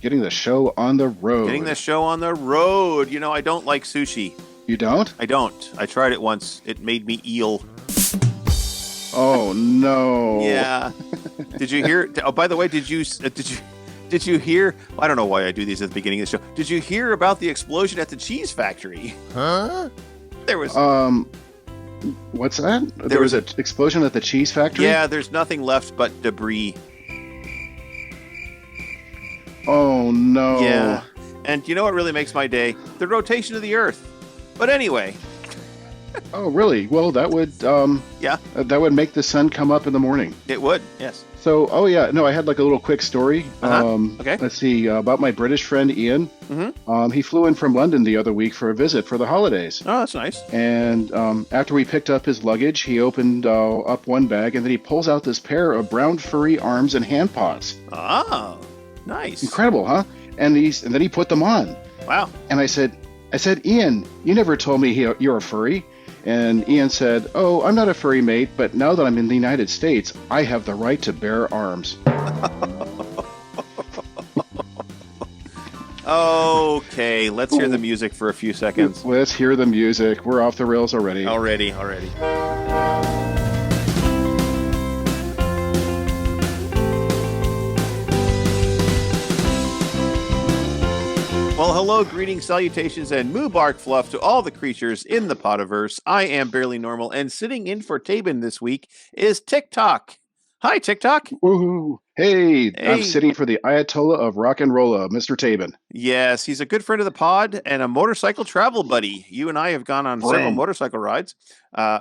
Getting the show on the road. Getting the show on the road. You know, I don't like sushi. You don't? I don't. I tried it once. It made me eel. Oh no. Yeah. Did you hear? Oh, by the way, did you hear? I don't know why I do these at the beginning of the show. Did you hear about the explosion at the cheese factory? Huh? There was. What's that? There was an explosion at the cheese factory? Yeah, there's nothing left but debris. Oh no. Yeah. And you know what really makes my day? The rotation of the Earth. But anyway. Oh really? Well, that would that would make the sun come up in the morning. It would. Yes. So, I had like a little quick story. Okay. Let's see, about my British friend Ian. Mm-hmm. He flew in from London the other week for a visit for the holidays. Oh, that's nice. And after we picked up his luggage, he opened up one bag, and then he pulls out this pair of brown furry arms and hand paws. Oh, nice. Incredible, huh? And then he put them on. Wow. And I said, Ian, you never told me you're a furry. And Ian said, "Oh, I'm not a furry, mate, but now that I'm in the United States, I have the right to bear arms." Okay, let's hear the music for a few seconds. Let's hear the music. We're off the rails already. Already. Well, hello, greetings, salutations, and Moobarkfluff to all the creatures in the Potiverse. I am Barely Normal, and sitting in for Tabin this week is TickTock. Hi, TickTock. Woohoo. Hey, I'm sitting for the Ayatollah of Rock and Rolla, Mr. Tabin. Yes, he's a good friend of the pod and a motorcycle travel buddy. You and I have gone on several motorcycle rides.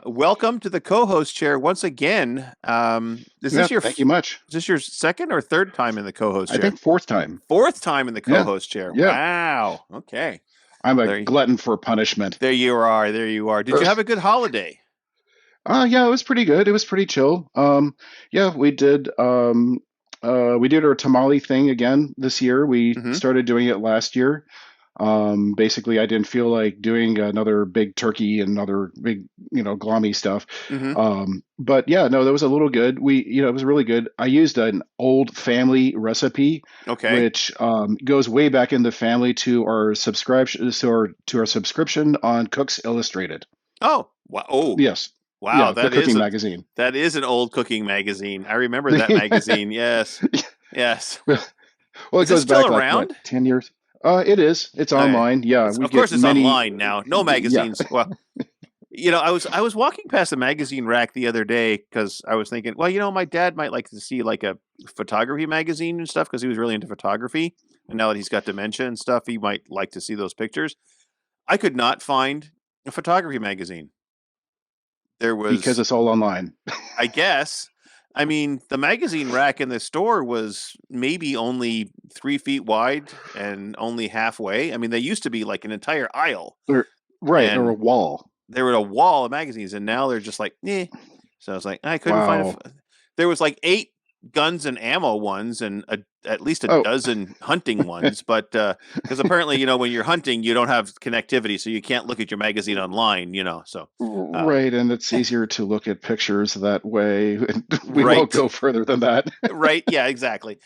Welcome to the co-host chair once again. Thank you much. Is this your second or third time in the co-host chair? I think fourth time. Fourth time in the co-host chair. Yeah. Wow. Okay. I'm a glutton for punishment. There you are. Did you have a good holiday? Yeah, it was pretty good. It was pretty chill. We did our tamale thing again this year. We started doing it last year. Basically, I didn't feel like doing another big turkey and another big, glommy stuff. But yeah, no, that was a little good. It was really good. I used an old family recipe, which goes way back in the family to our subscription, to our subscription on Cooks Illustrated. Oh, wow. Oh, yes. Wow, the cooking magazine. That is an old cooking magazine. I remember that magazine. Yes. Well, it goes back around? 10 years. It is. It's online. Yeah. Of course it's online now. No magazines. Yeah. Well, I was walking past a magazine rack the other day because I was thinking, well, my dad might like to see like a photography magazine and stuff because he was really into photography. And now that he's got dementia and stuff, he might like to see those pictures. I could not find a photography magazine. Because it's all online. I guess. I mean, the magazine rack in the store was maybe only 3 feet wide and only halfway. I mean, they used to be like an entire aisle. Or a wall. They were a wall of magazines, and now they're just like, eh. So I was like, I couldn't find it. There was like 8 guns and ammo ones and at least a dozen hunting ones, but because apparently when you're hunting you don't have connectivity, so you can't look at your magazine online, so right, and it's easier to look at pictures that way. We won't go further than that. Right. Yeah, exactly.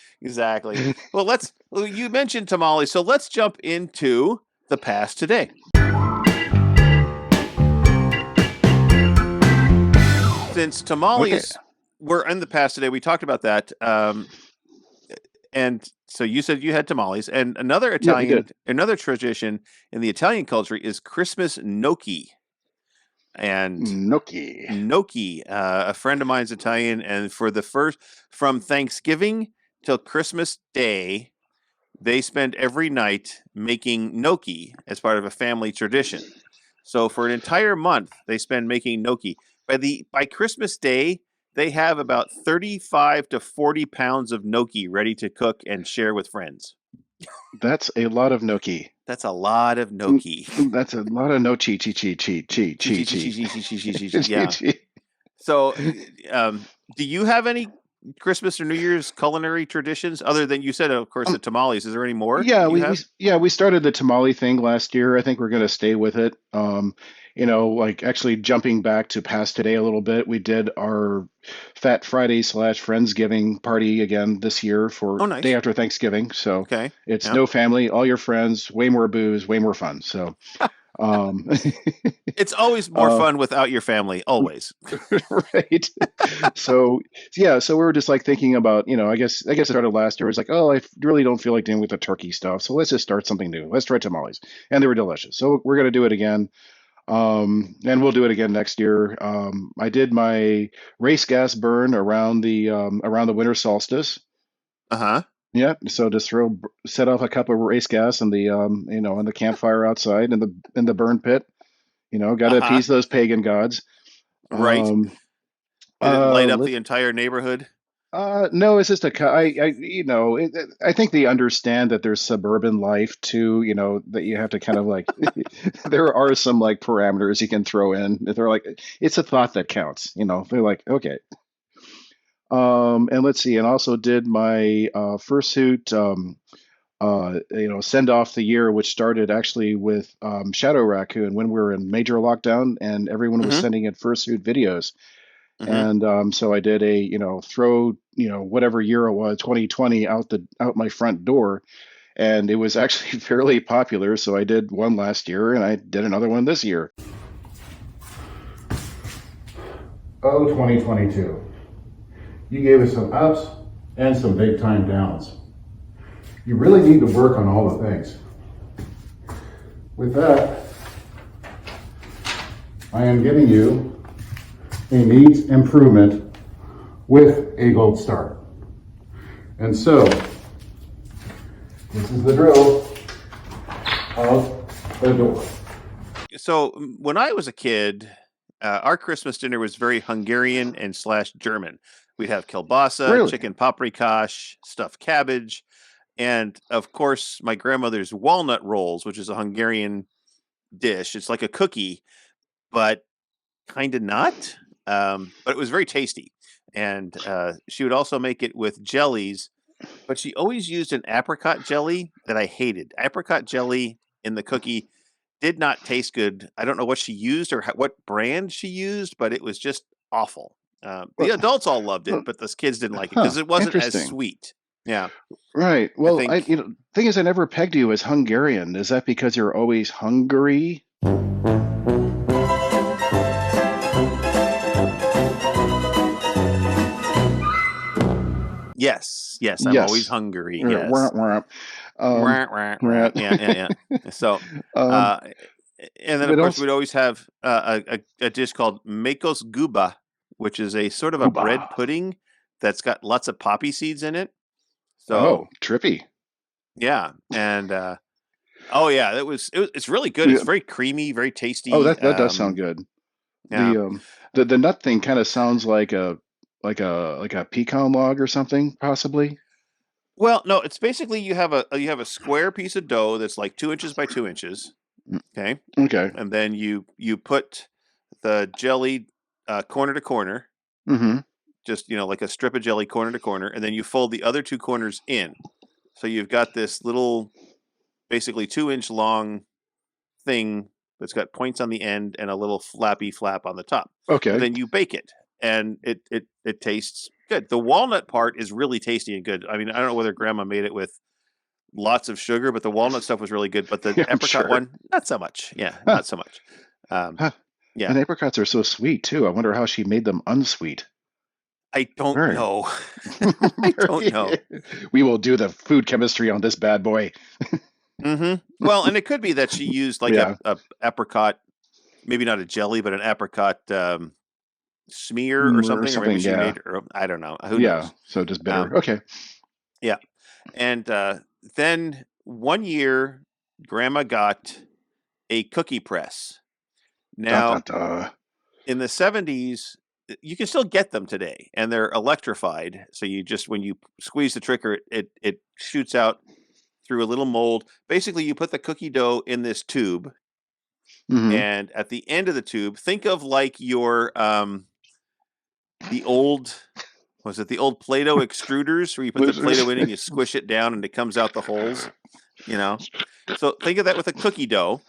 Well, you mentioned tamales, so let's jump into the past today. Since tamales we're in the past today, we talked about that. And so you said you had tamales, and another tradition in the Italian culture is Christmas gnocchi. And gnocchi, a friend of mine's Italian, and from Thanksgiving till Christmas Day, they spend every night making gnocchi as part of a family tradition. So for an entire month, they spend making gnocchi. By Christmas Day, they have about 35 to 40 pounds of gnocchi ready to cook and share with friends. That's a lot of gnocchi. That's a lot of gnocchi. That's a lot of gnocchi. Yeah. So, do you have any Christmas or New Year's culinary traditions other than you said, of course, the tamales? Is there any more Yeah, you we, we have? yeah we started the tamale thing last year. I think we're going to stay with it. Like actually jumping back to past today a little bit, we did our Fat Friday / Friendsgiving party again this year for Oh, day nice. after Thanksgiving. So Okay. it's Yeah. no family, all your friends, way more booze, way more fun. So um, It's always more uh, fun without your family, always. right. So yeah, so we were just like thinking about, I guess it started last year. It was like, oh, really don't feel like dealing with the turkey stuff. So let's just start something new. Let's try tamales. And they were delicious. So we're gonna do it again. And we'll do it again next year. I did my race gas burn around the winter solstice. Uh-huh. Yeah, so just set off a cup of race gas in the campfire outside in the burn pit. Got to Uh-huh. appease those pagan gods. Right. Um, Did it light up let the entire neighborhood? No, it's just I think they understand that there's suburban life too, that you have to kind of like, there are some like parameters you can throw in. They're like, it's a thought that counts, they're like, okay. And let's see, and also did my fursuit, send off the year, which started actually with Shadow Raccoon when we were in major lockdown and everyone was Mm-hmm. sending in fursuit videos. Mm-hmm. And so I did a, throw, whatever year it was, 2020 out my front door. And it was actually fairly popular. So I did one last year and I did another one this year. Oh, 2022. You gave us some ups and some big time downs. You really need to work on all the things. With that, I am giving you a needs improvement with a gold star. And so, this is the drill of the door. So when I was a kid, our Christmas dinner was very Hungarian and / German. We'd have kielbasa, Really? chicken paprikash, stuffed cabbage, and of course my grandmother's walnut rolls, which is a Hungarian dish. It's like a cookie, but kind of not. But it was very tasty. And she would also make it with jellies, but she always used an apricot jelly that I hated. Apricot jelly in the cookie did not taste good. I don't know what she used or what brand she used, but it was just awful. The Well, adults all loved it, well, but the kids didn't like it huh, because it wasn't as interesting. sweet. Yeah, Right. I Well, think thing is, I never pegged you as Hungarian. Is that because you're always hungry? yes, yes, I'm always Yes. hungry. Wah, Yes, wah. Rah, rah, rah. Right. Yeah, yeah, yeah. So, um, uh, and then of but course also we'd always have a dish called Makos Guba, which is a sort of a bread Cuba. pudding that's got lots of poppy seeds in it. Oh, So trippy. yeah, and oh yeah, it's really good. It's Yeah. very creamy, very Oh, tasty. that does sound good. Yeah. The nut thing kind of sounds like a pecan log or something, possibly. Well, no, it's basically you have a square piece of dough that's like 2 inches by 2 inches. Mm, Okay, okay. and then you put the jelly corner to corner, Mm-hmm. just like a strip of jelly corner to corner, and then you fold the other two corners in. So you've got this little, basically 2 inch long thing that's got points on the end and a little flappy flap on the top. And Okay. then you bake it, and it tastes good. The walnut part is really tasty and good. I mean, I don't know whether Grandma made it with lots of sugar, but the walnut stuff was really good. But the Yeah, I'm apricot sure. one, not so much. Yeah, Huh. not so much. Um, Huh. yeah, And apricots are so sweet too. I wonder how she made them unsweet. I don't Very, know. I don't know. we will do the food chemistry on this bad boy. Well, and it could be that she used like Yeah, a apricot, maybe not a jelly, but an apricot smear or or something, or maybe something. she Yeah, made her. I don't know. Who yeah. knows? So just Um, bitter. Okay. yeah, and then one year, Grandma got a cookie press. Dun, dun, Now, dun. in the '70s, you can still get them today, and they're electrified. So you just when you squeeze the trigger, it shoots out through a little mold. Basically, you put the cookie dough in this tube, Mm-hmm. and at the end of the tube, think of like your the old Was it the old Play-Doh extruders where you put the Play-Doh in and you squish it down and it comes out the holes? So think of that with a cookie dough,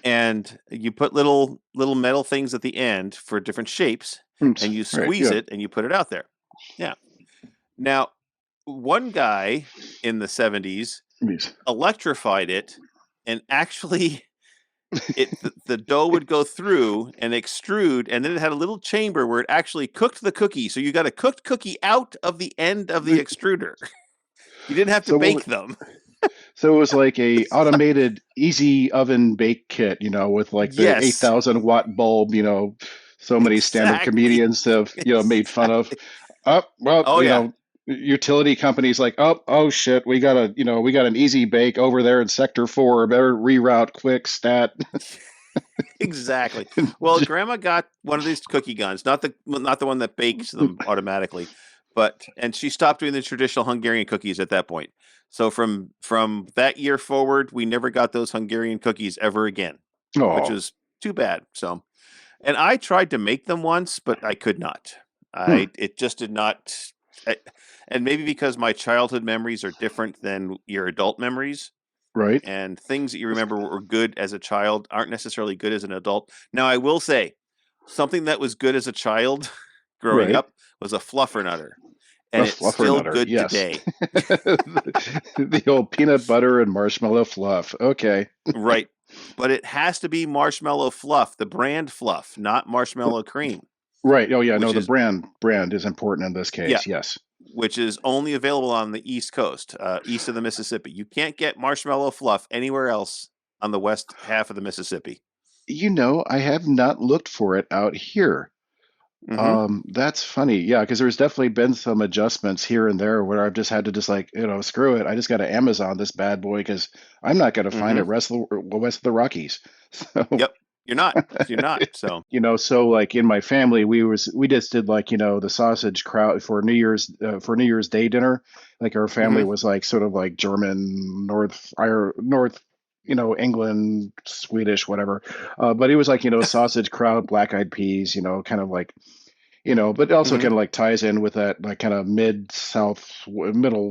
and you put little metal things at the end for different shapes, and you squeeze it and you put it out there. Yeah. Now, one guy in the 70s electrified it, and actually the dough would go through and extrude, and then it had a little chamber where it actually cooked the cookie. So you got a cooked cookie out of the end of the extruder. You didn't have to bake them. So it was like a automated easy oven bake kit, with like the 8,000 watt bulb, so many standard comedians have, made fun of. Utility companies like, oh shit, we got an easy bake over there in sector 4, better reroute quick stat. Exactly. Well, Grandma got one of these cookie guns, not the one that bakes them automatically, and she stopped doing the traditional Hungarian cookies at that point. So from that year forward, we never got those Hungarian cookies ever again, which is too bad. So, and I tried to make them once, but I could not. It just did not. And maybe because my childhood memories are different than your adult memories. Right. And things that you remember were good as a child aren't necessarily good as an adult. Now, I will say something that was good as a child growing up was a fluffernutter. And it's still good today. The old peanut butter and marshmallow fluff. Okay. Right. But it has to be marshmallow fluff, the brand fluff, not marshmallow cream. Right. Oh, yeah. No, the brand is important in this case. Yeah. Yes. Which is only available on the East Coast, east of the Mississippi. You can't get marshmallow fluff anywhere else on the west half of the Mississippi. I have not looked for it out here. That's funny. Yeah, because there's definitely been some adjustments here and there where I've just had to screw it. I just got to Amazon this bad boy because I'm not going to find it west of the Rockies. So. Yep. You're not. So so like in my family, we just did like the sausage kraut for New Year's Day dinner. Like our family was like sort of like German, North England, Swedish, whatever. But it was like sausage kraut, black eyed peas, kind of like but also kind of like ties in with that like kind of middle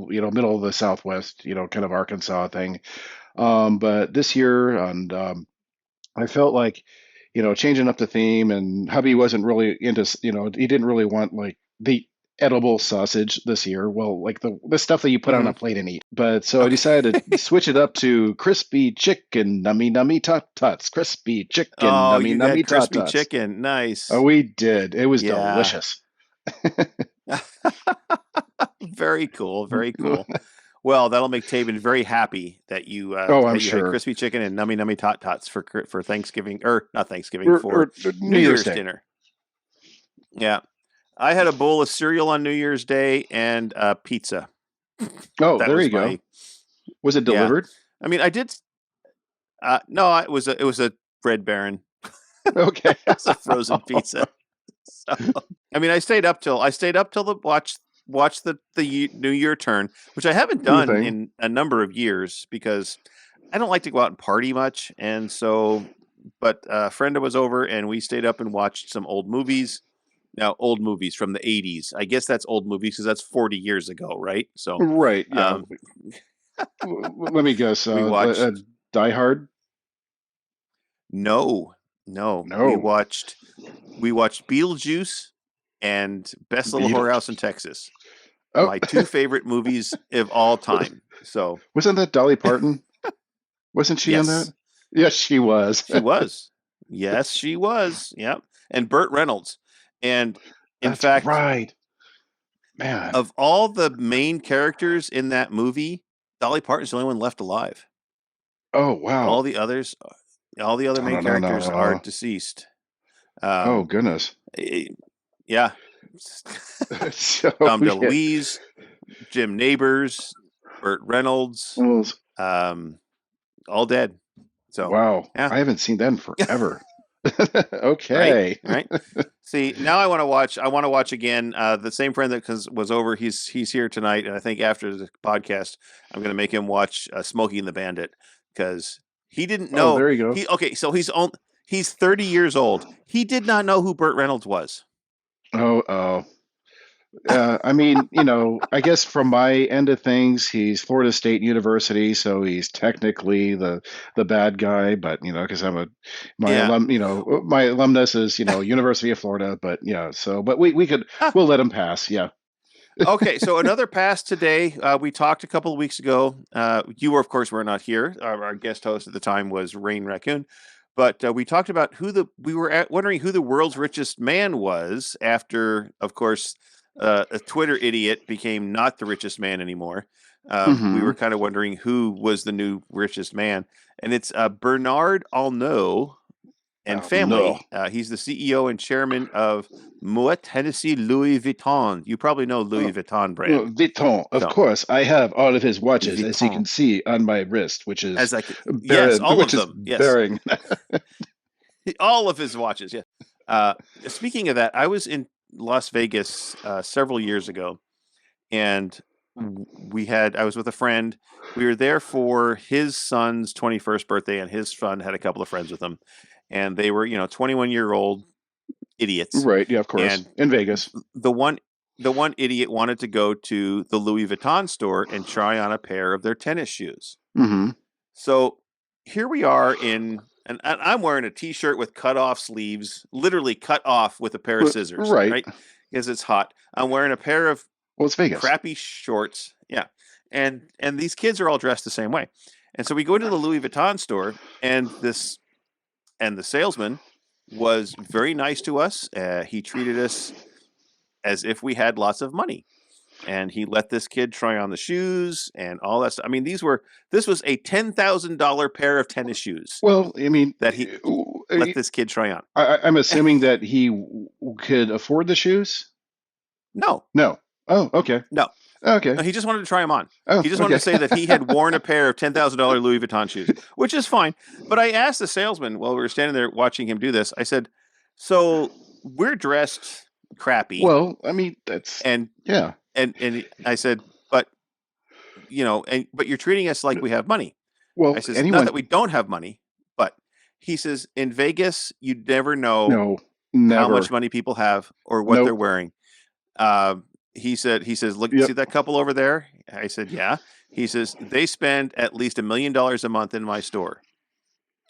of the Southwest, kind of Arkansas thing. But this year and I felt like, changing up the theme, and hubby wasn't really into, he didn't really want like the edible sausage this year. Well, like the stuff that you put on a plate and eat. But so I decided to switch it up to crispy chicken, nummy tot tots, crispy chicken, nummy tot tots. Crispy chicken, nice. Oh, we did. It was delicious. Very cool. Very cool. Well, that'll make Tabin very happy that you I'm sure had crispy chicken and nummy tot tots for Thanksgiving, or not Thanksgiving, for New Year's dinner. Yeah, I had a bowl of cereal on New Year's Day and pizza. Oh, there you go. Was it delivered? Yeah. I mean, I did. No, it was a Red Baron. Okay, it's a frozen pizza. So, I mean, I stayed up till watch the New Year turn, which I haven't done in a number of years because I don't like to go out and party much. And so, but a friend was over and we stayed up and watched some old movies. Now, old movies from the 80s. I guess that's old movies because that's 40 years ago, right? So, right. Yeah. Let me guess. We watched Die Hard. No. We watched Beetlejuice and Best Little Whorehouse in Texas. Oh. My two favorite movies of all time. So wasn't that Dolly Parton? Wasn't she in that? Yes, she was. She was. Yes, she was. Yep. And Burt Reynolds. And in fact, right. Man. Of all the main characters in that movie, Dolly Parton's the only one left alive. Oh, wow. All the other main characters are deceased. Oh, goodness. Yeah. Tom DeLuise, Jim Nabors, Burt Reynolds, all dead. So wow, yeah. I haven't seen that in forever. Okay, right. See, now I want to watch again. The same friend that was over, he's here tonight, and I think after the podcast, I'm going to make him watch Smokey and the Bandit because he didn't know. Oh, there you go. So he's 30 years old. He did not know who Burt Reynolds was. Oh. I mean, I guess from my end of things, he's Florida State University, so he's technically the bad guy. But because Yeah. my alumnus is University of Florida. But yeah, so but we'll let him pass. Yeah. Okay, so another pass today. We talked a couple of weeks ago. You were, of course, were not here. Our guest host at the time was Rayne Raccoon, but we talked about wondering who the world's richest man was after, of course, a Twitter idiot became not the richest man anymore. We were kind of wondering who was the new richest man, and it's Bernard Arnault and family. No. He's the CEO and chairman of Moet Hennessy Louis Vuitton. You probably know Louis Vuitton brand. Vuitton, of So course. I have all of his watches, as you Vuitton, can see on my wrist, which as is like yes, all of which is them. Yes, bearing. all of his watches. Yeah. Speaking of that, I was in Las Vegas several years ago, and I was with a friend. We were there for his son's 21st birthday, and his son had a couple of friends with him, and they were 21-year-old idiots. Right. Yeah, of course. And In Vegas. the one idiot wanted to go to the Louis Vuitton store and try on a pair of their tennis shoes. Mm-hmm. So here we are and I'm wearing a t-shirt with cut off sleeves, literally cut off with a pair of scissors, right? Because it's hot. I'm wearing a pair of it's Vegas. Crappy shorts. Yeah. And these kids are all dressed the same way. And so we go to the Louis Vuitton store, and the salesman was very nice to us. He treated us as if we had lots of money, and he let this kid try on the shoes and all that stuff. I mean, this was a $10,000 pair of tennis shoes. Well, I mean, that he let this kid try on. I'm assuming that he could afford the shoes. No. Oh, okay. No. Okay. No, he just wanted to try them on. Oh, he just wanted to say that he had worn a pair of $10,000 Louis Vuitton shoes, which is fine. But I asked the salesman while we were standing there watching him do this, I said, so we're dressed crappy. Well, I mean, that's... And yeah. And I said, but you're treating us like we have money. Well, I says, not that we don't have money, but he says, in Vegas, you never know how much money people have or what they're wearing. He says, look, see that couple over there? I said, yeah. He says, they spend at least $1 million a month in my store.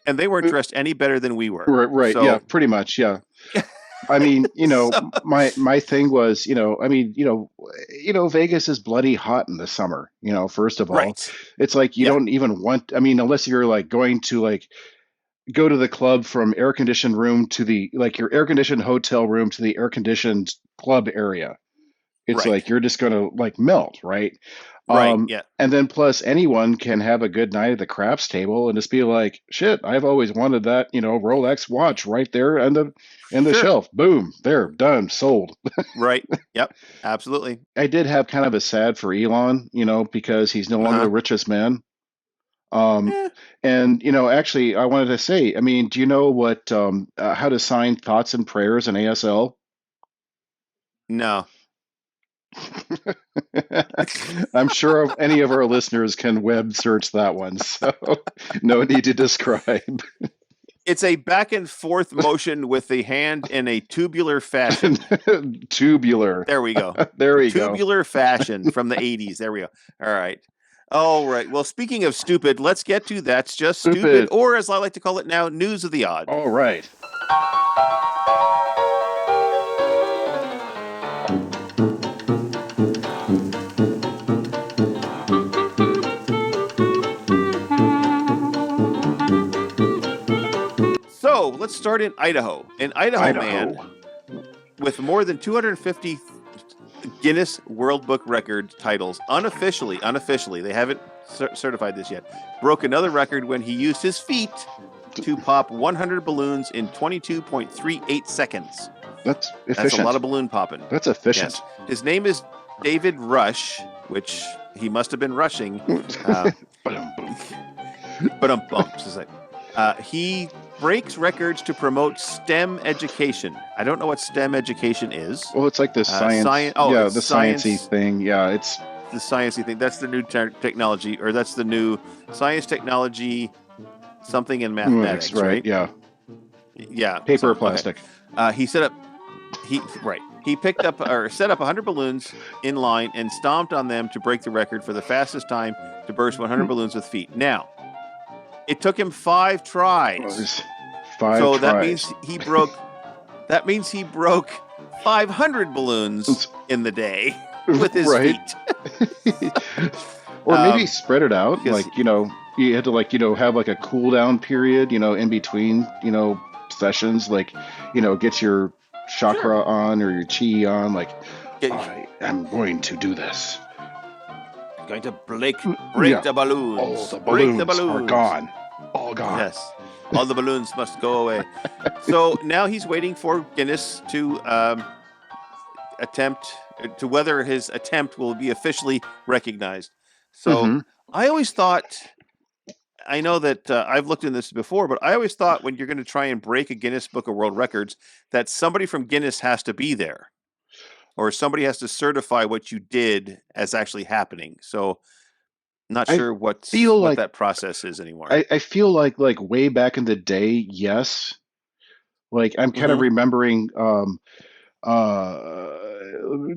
And they weren't dressed any better than we were. Right. So, yeah, pretty much. Yeah. I mean, my thing was, Vegas is bloody hot in the summer, first of all. Right. It's like you don't even want, I mean, unless you're like going to like go to the club from air conditioned room to the, like your air conditioned hotel room to the air conditioned club area. It's like you're just going to like melt, right? Right. Yeah. And then plus anyone can have a good night at the craps table and just be like, shit, I've always wanted that, Rolex watch right there in the shelf. Boom, there, done, sold. Right. Yep. Absolutely. I did have kind of a sad for Elon, because he's no longer the richest man. And actually, I wanted to say, I mean, do you know what how to sign thoughts and prayers in ASL? No. I'm sure any of our listeners can web search that one, so no need to describe. It's a back and forth motion with the hand in a tubular fashion. Tubular. There we go. There we go. Tubular fashion from the 80s. There we go. All right. All right. Well, speaking of stupid, let's get to That's Just Stupid, or as I like to call it now, News of the Odd. All right. So let's start in Idaho. An Idaho man with more than 250 Guinness World Book Record titles, unofficially, they haven't certified this yet, broke another record when he used his feet to pop 100 balloons in 22.38 seconds. That's efficient. That's a lot of balloon popping. That's efficient. Yes. His name is David Rush, which he must have been rushing. He breaks records to promote STEM education. I don't know what STEM education is. Well, it's like the science. The sciencey thing. Yeah, it's the sciencey thing. That's the new technology, or that's the new science, technology, something in mathematics, right? Yeah. Yeah. Paper or plastic. Okay. He set up. He picked up or set up 100 balloons in line and stomped on them to break the record for the fastest time to burst 100 balloons with feet. Now, it took him 5 tries. So that means he broke 500 balloons in the day with his feet. Or maybe spread it out, like, you had to, like, have like a cool down period, in between, sessions, like, get your chakra on or your chi on, like, I am going to do this. I'm going to break the balloons. All the balloons are gone. All gone. Yes. All the balloons must go away. So now he's waiting for Guinness to attempt to whether his attempt will be officially recognized. So I always thought, I know that I've looked into this before, but I always thought when you're going to try and break a Guinness Book of World Records, that somebody from Guinness has to be there, or somebody has to certify what you did as actually happening. So not sure what that process is anymore. I feel like way back in the day, yes. Like I'm kind of remembering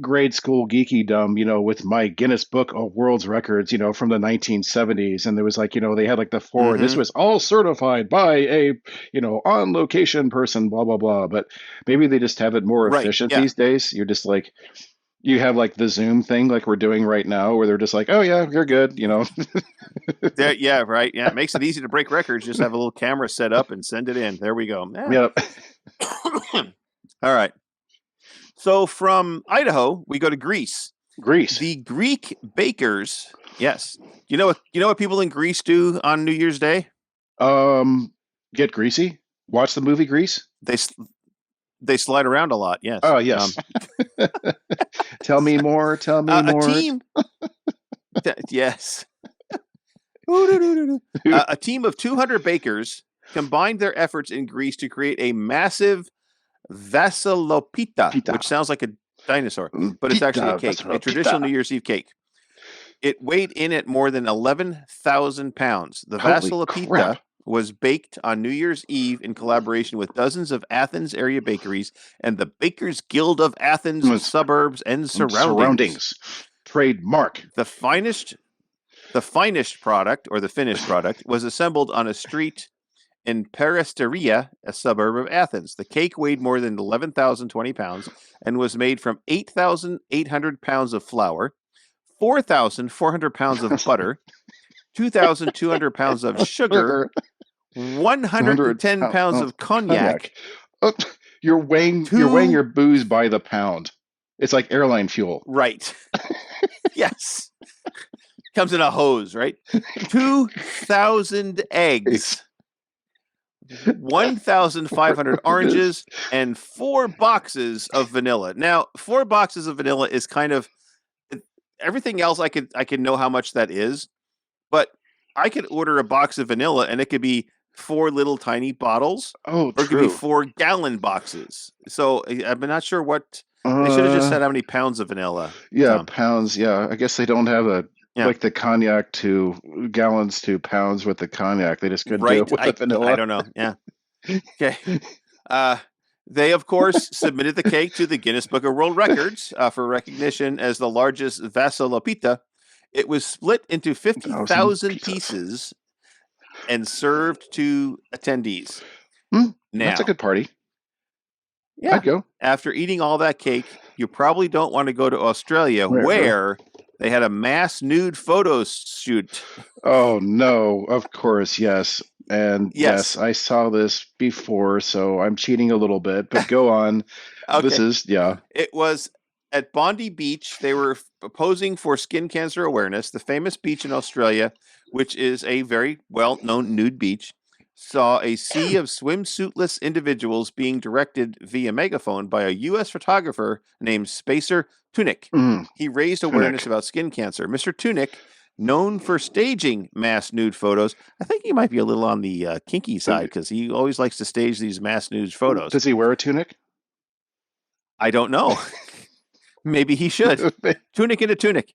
grade school geekydom, with my Guinness Book of World Records, from the 1970s. And there was like, they had like the forward, this was all certified by a, on location person, blah, blah, blah. But maybe they just have it more efficient these days. You're just like, you have like the Zoom thing like we're doing right now where they're just like, oh yeah, you're good, Yeah, right. Yeah, it makes it easy to break records. Just have a little camera set up and send it in. There we go. Yep. All right. So from Idaho, we go to Greece. The Greek bakers. Yes. You know what people in Greece do on New Year's Day? Get greasy. Watch the movie Grease. They slide around a lot. Yes. Oh yes. Tell me more. Tell me more. A team. Yes. A team of 200 bakers combined their efforts in Greece to create a massive Vasilopita, which sounds like a dinosaur, but it's actually a cake, a traditional New Year's Eve cake. It weighed in at more than 11,000 pounds. The Vasilopita was baked on New Year's Eve in collaboration with dozens of Athens area bakeries and the Bakers Guild of Athens suburbs and surroundings. Trademark. The finest product, or the finished product, was assembled on a street in Peristeria, a suburb of Athens. The cake weighed more than 11,020 pounds and was made from 8,800 pounds of flour, 4,400 pounds of butter, 2,200 pounds of sugar, 110 pounds of cognac. Oh, you're weighing your booze by the pound. It's like airline fuel. Right. Yes. Comes in a hose, right? 2,000 eggs. 1,500 oranges and 4 boxes of vanilla. Now, 4 boxes of vanilla is kind of everything else. I could know how much that is, but I could order a box of vanilla and it could be 4 little tiny bottles. Oh, or it could be 4-gallon boxes. So I'm not sure what they should have just said how many pounds of vanilla. Yeah, pounds. Yeah, I guess they don't have like the cognac to gallons to pounds with the cognac. They just couldn't do it with the vanilla. I don't know. Yeah. Okay. They, of course, submitted the cake to the Guinness Book of World Records for recognition as the largest Vasilopita. It was split into 50,000 pieces and served to attendees. Now, that's a good party. Yeah. I'd go. After eating all that cake, you probably don't want to go to Australia where they had a mass nude photo shoot. Oh, no. Of course, yes. And yes, I saw this before, so I'm cheating a little bit, but go on. Okay. This is, It was at Bondi Beach. They were posing for skin cancer awareness. The famous beach in Australia, which is a very well-known nude beach, saw a sea of swimsuitless individuals being directed via megaphone by a U.S. photographer named Spacer Tunick. He raised awareness about skin cancer. Mr. Tunick, known for staging mass nude photos, I think he might be a little on the kinky side because he always likes to stage these mass nude photos. Does he wear a tunic? I don't know. Maybe he should. Tunic in a tunic.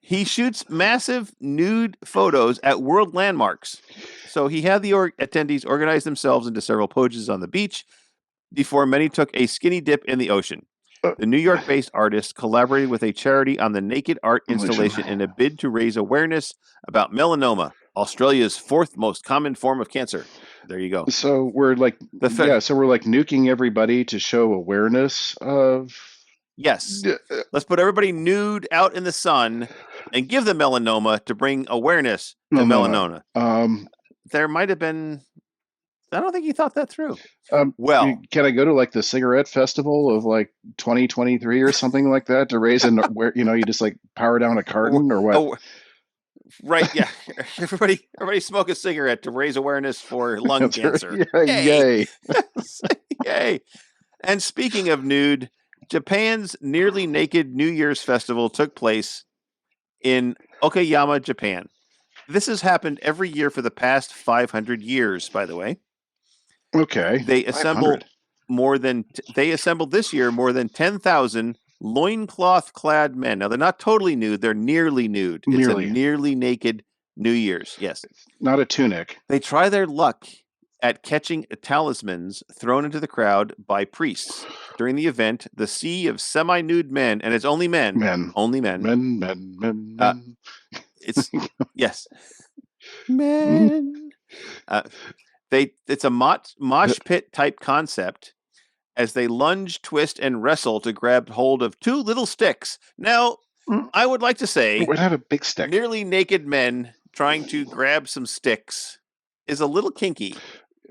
He shoots massive nude photos at world landmarks. So he had the attendees organize themselves into several poses on the beach before many took a skinny dip in the ocean. The New York-based artist collaborated with a charity on the naked art installation in a bid to raise awareness about melanoma, Australia's fourth most common form of cancer. There you go. So we're like, so we're like nuking everybody to show awareness of. Yes. Let's put everybody nude out in the sun and give them melanoma to bring awareness to melanoma. There might have been. I don't think he thought that through. Well, can I go to like the cigarette festival of like 2023 or something like that to raise an where you just like power down a carton or what? Right, yeah. Everybody smoke a cigarette to raise awareness for lung cancer. Yeah, yay. Yay. And speaking of nude, Japan's nearly naked New Year's festival took place in Okayama, Japan. This has happened every year for the past 500 years, by the way. Okay. They assembled this year more than 10,000 loincloth-clad men. Now, they're not totally nude. They're nearly nude. It's a nearly naked New Year's. Yes. Not a tunic. They try their luck at catching talismans thrown into the crowd by priests. During the event, the sea of semi-nude men, and it's only men. Only men. Men. It's, yes. Men. It's a mosh pit type concept as they lunge, twist, and wrestle to grab hold of two little sticks. Now, I would like to say, we have a big stick. Nearly naked men trying to grab some sticks is a little kinky.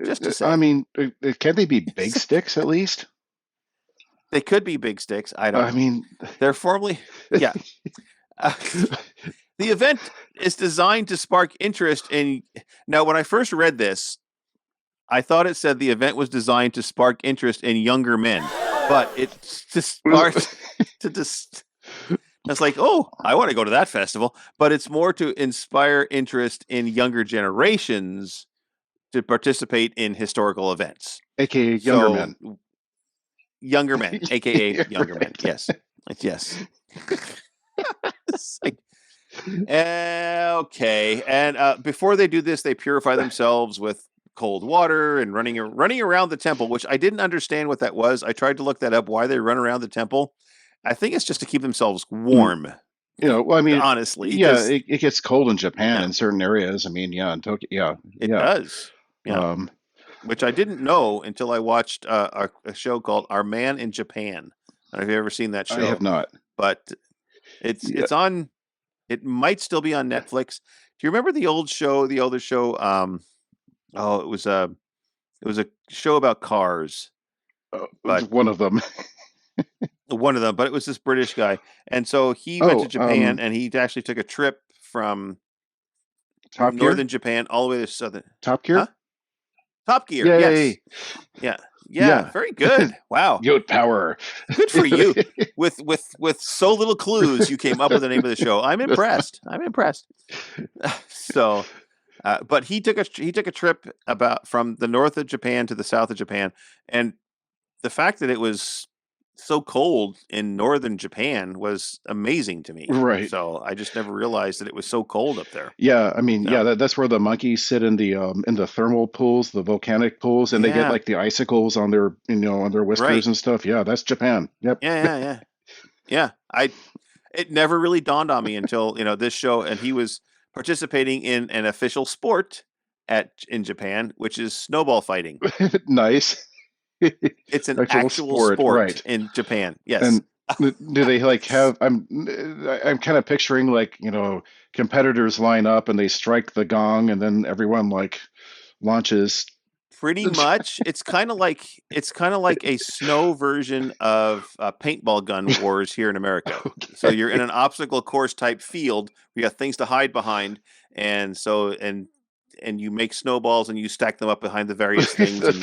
Just to say. I mean, can they be big sticks at least? They could be big sticks. I don't know. I mean, they're formally, yeah. The event is designed to spark interest in. Now, when I first read this, I thought it said the event was designed to spark interest in younger men, but it's just sparked to just. It's like, oh, I want to go to that festival, but it's more to inspire interest in younger generations to participate in historical events, aka younger men. Younger men, aka younger men. Yes, yes. It's like, okay, and before they do this, they purify themselves with cold water and running around the temple, which I didn't understand what that was. I tried to look that up. Why they run around the temple? I think it's just to keep themselves warm. Well, I mean, honestly, yeah, it gets cold in Japan in certain areas. I mean, in Tokyo, it does. Yeah. Which I didn't know until I watched a show called Our Man in Japan. I don't know if you've ever seen that show. I have not. But it's on. It might still be on Netflix. Do you remember the older show? It was a show about cars. But one of them. One of them, but it was this British guy, and so he went to Japan, and he actually took a trip from northern Japan all the way to southern. Top Gear. Huh? Top Gear. Yay. Yes. Yeah. Very good. Wow. Yote power. Good for you. With so little clues, you came up with the name of the show. I'm impressed. So, but he took a trip from the north of Japan to the south of Japan, and the fact that it was so cold in northern Japan was amazing to me. Right. So I just never realized that it was so cold up there. Yeah, I mean, that's where the monkeys sit in the thermal pools, the volcanic pools, and they get like the icicles on their on their whiskers and stuff. Yeah, that's Japan. Yep. Yeah. It never really dawned on me until this show, and he was participating in an official sport in Japan, which is snowball fighting. Nice. It's an actual sport right. in Japan. Yes. And do they like have? I'm kind of picturing like competitors line up and they strike the gong and then everyone like launches. Pretty much, it's kind of like a snow version of paintball gun wars here in America. Okay. So you're in an obstacle course type field. You got things to hide behind, and you make snowballs and you stack them up behind the various things and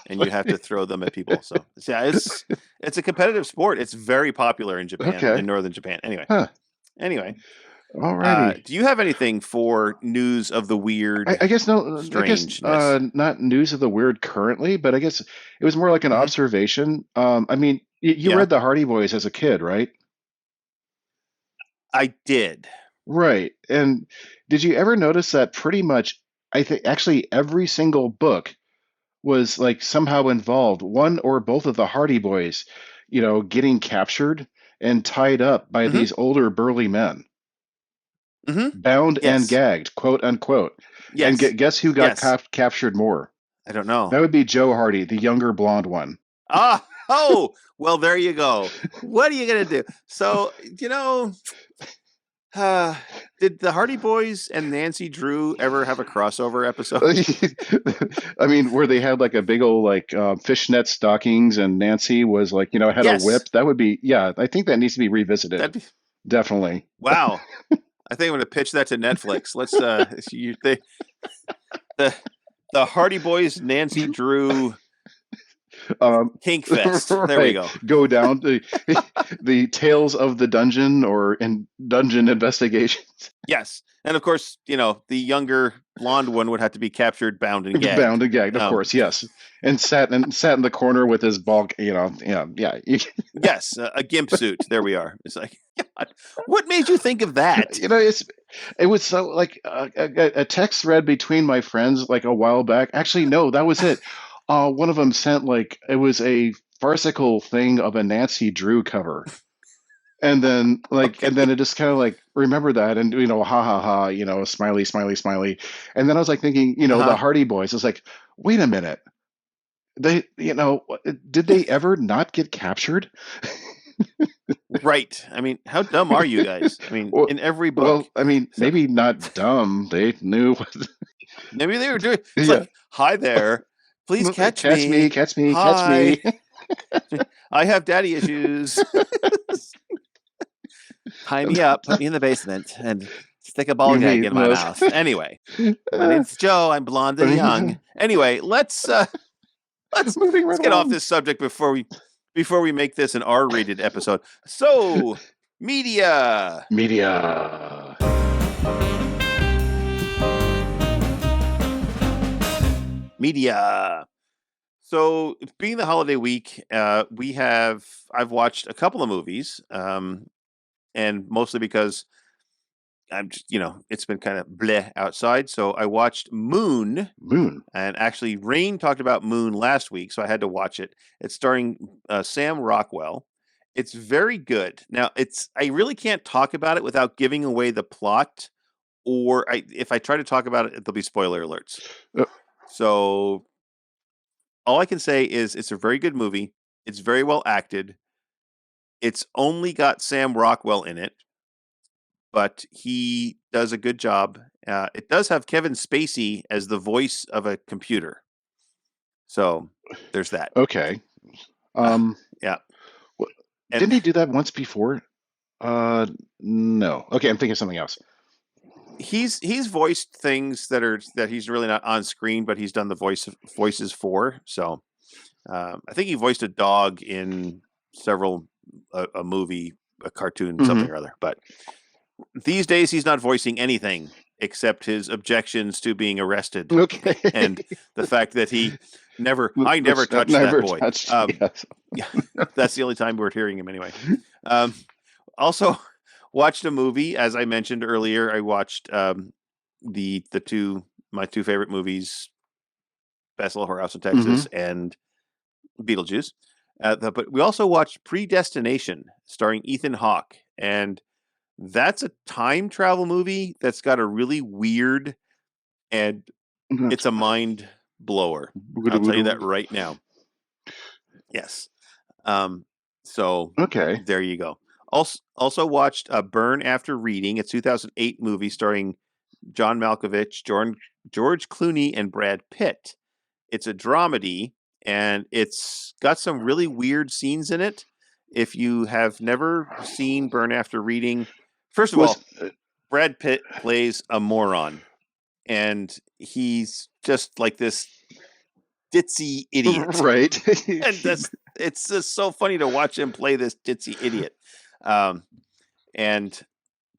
you have to throw them at people. So yeah, it's a competitive sport. It's very popular in Japan, in northern Japan. Anyway. Alrighty. Do you have anything for news of the weird? I guess no. Strangeness? I guess not news of the weird currently, but I guess it was more like an observation. I mean, you read the Hardy Boys as a kid, right? I did. Right. And did you ever notice that pretty much? I think actually every single book was like somehow involved one or both of the Hardy Boys. getting captured and tied up by these older burly men, bound and Yes. gagged, quote unquote. And Yes. guess who got Yes. captured more? I don't know. That would be Joe Hardy, the younger blonde one. Well, there you go. What are you going to do? So, did the Hardy Boys and Nancy Drew ever have a crossover episode? I mean, where they had like a big old fishnet stockings, and Nancy was had a whip. That would be, yeah. I think that needs to be revisited. Definitely. Wow. I think I'm going to pitch that to Netflix. Let's the Hardy Boys Nancy Drew Kink Fest. Right. There we go. Go down the Tales of the Dungeon or in Dungeon Investigations. Yes. And of course, the younger blonde one would have to be captured, bound and gagged. Bound and gagged, of course, yes. And sat in the corner with his bulk, yeah. Yes, a gimp suit. There we are. It's like, God, what made you think of that? It was so like a text thread between my friends like a while back. Actually, no, that was it. One of them sent it was a farcical thing of a Nancy Drew cover. And then and then it just kind of remember that, and ha ha ha, smiley smiley smiley. And then I was thinking, the Hardy Boys. I was like, wait a minute, they did they ever not get captured? Right. I mean, how dumb are you guys? I mean, in every book. Well, I mean, maybe not dumb. They knew. Maybe they were doing. It's like, hi there, please catch me. Catch me. I have daddy issues. Tie me up, put me in the basement, and stick a ball gag in my mouth. Anyway, my name's Joe. I'm blonde and young. Anyway, let's get off this subject before we make this an R-rated episode. So, media. So, being the holiday week, I've watched a couple of movies. And mostly because I'm just, it's been kind of bleh outside. So I watched Moon. And actually, Rayne talked about Moon last week, so I had to watch it. It's starring Sam Rockwell. It's very good. Now, I really can't talk about it without giving away the plot, or if I try to talk about it, there'll be spoiler alerts. So all I can say is it's a very good movie. It's very well acted. It's only got Sam Rockwell in it, but he does a good job. It does have Kevin Spacey as the voice of a computer. So there's that. Okay. Yeah. Didn't he do that once before? No. Okay, I'm thinking of something else. He's voiced things that he's really not on screen, but he's done the voices for. So I think he voiced a dog in several a movie, a cartoon, something or other. But these days he's not voicing anything except his objections to being arrested. Okay. And the fact that I never touched that boy. Yes. Yeah, that's the only time we're hearing him anyway. Also watched a movie, as I mentioned earlier. I watched my two favorite movies, Best Little Whorehouse in Texas and Beetlejuice. But we also watched Predestination, starring Ethan Hawke, and that's a time travel movie that's got a really weird, and it's a mind blower. I'll tell you that right now. Yes. So okay, there you go. Also watched Burn After Reading, a 2008 movie starring John Malkovich, George Clooney, and Brad Pitt. It's a dramedy, and it's got some really weird scenes in it. If you have never seen Burn After Reading, first of all, Brad Pitt plays a moron, and he's just like this ditzy idiot. Right. And it's just so funny to watch him play this ditzy idiot. And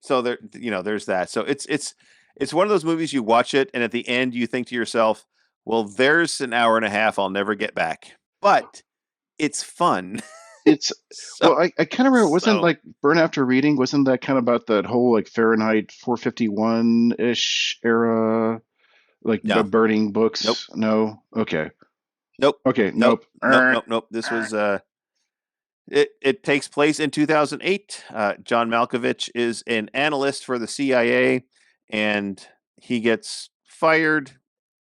so there's that. So it's one of those movies you watch it, and at the end you think to yourself, well, there's an hour and a half I'll never get back. But it's fun. It's well, I kind of remember, wasn't like Burn After Reading, wasn't that kind of about that whole like Fahrenheit 451-ish era, like burning books? Nope. No. Okay. Nope. Okay. Nope. Nope. This was It takes place in 2008. John Malkovich is an analyst for the CIA, and he gets fired,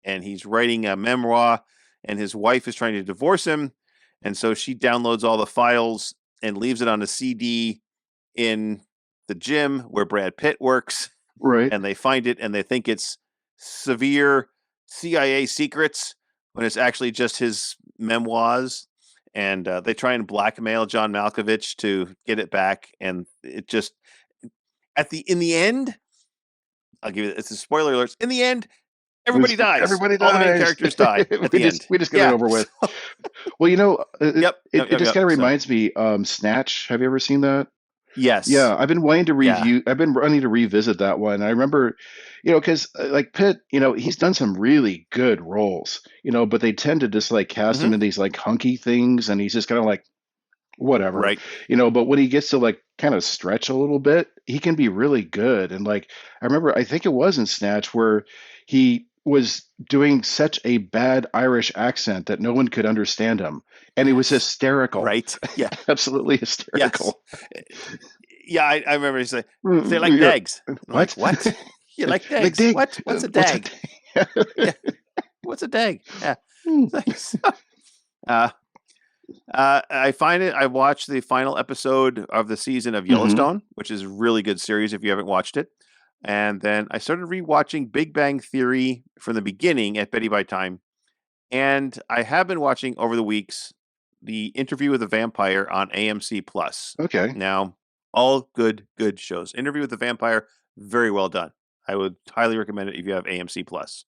and he's writing a memoir, and his wife is trying to divorce him, and so she downloads all the files and leaves it on a CD in the gym where Brad Pitt works, Right. and they find it, and they think it's severe CIA secrets when it's actually just his memoirs. And they try and blackmail John Malkovich to get it back, and it just in the end, I'll give you it's a spoiler alert. In the end, everybody dies. Everybody All the main dies. characters die at the end. We just get it Yeah. over with. Well, Yep. it just kind of So, reminds me. Snatch. Have you ever seen that? yes. Yeah, I've been wanting to Yeah. review. I've been wanting to revisit that one. I remember, because like Pitt, he's done some really good roles, but they tend to just like cast him in these like hunky things, and he's just kind of like whatever, Right. But when he gets to like kind of stretch a little bit, he can be really good. And like I remember, I think it was in Snatch where he was doing such a bad Irish accent that no one could understand him, and it was hysterical. Right. Yeah. Absolutely hysterical. Yes. Yeah, I remember he said they like dags. I'm like, what? You like dags? Dag? What? What's a dag? Yeah. What's a dag? Yeah. Thanks. I watched the final episode of the season of Yellowstone, which is a really good series if you haven't watched it. And then I started rewatching Big Bang Theory from the beginning at Betty by Time. And I have been watching over the weeks the Interview with the Vampire on AMC Plus. Okay. Now, all good shows. Interview with the Vampire, very well done. I would highly recommend it if you have AMC Plus.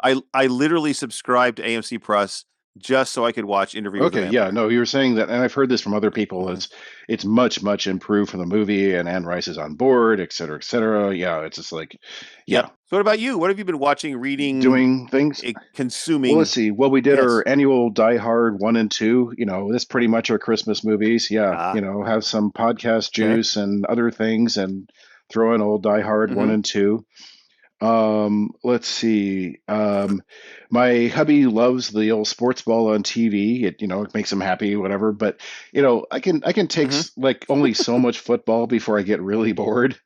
I literally subscribed to AMC Plus just so I could watch Interview with the Vampire. Yeah, no, you were saying that, and I've heard this from other people. It's much improved from the movie, and Anne Rice is on board, et cetera, et cetera. Yeah, it's just like, yeah. Yep. So what about you? What have you been watching, reading, doing things, consuming? Well, let's see. Well, we did our annual Die Hard 1 and 2. That's pretty much our Christmas movies. Yeah, have some podcast juice and other things, and throw in old Die Hard 1 and 2. Let's see. My hubby loves the old sports ball on TV. It makes him happy, whatever. But I can take like only so much football before I get really bored.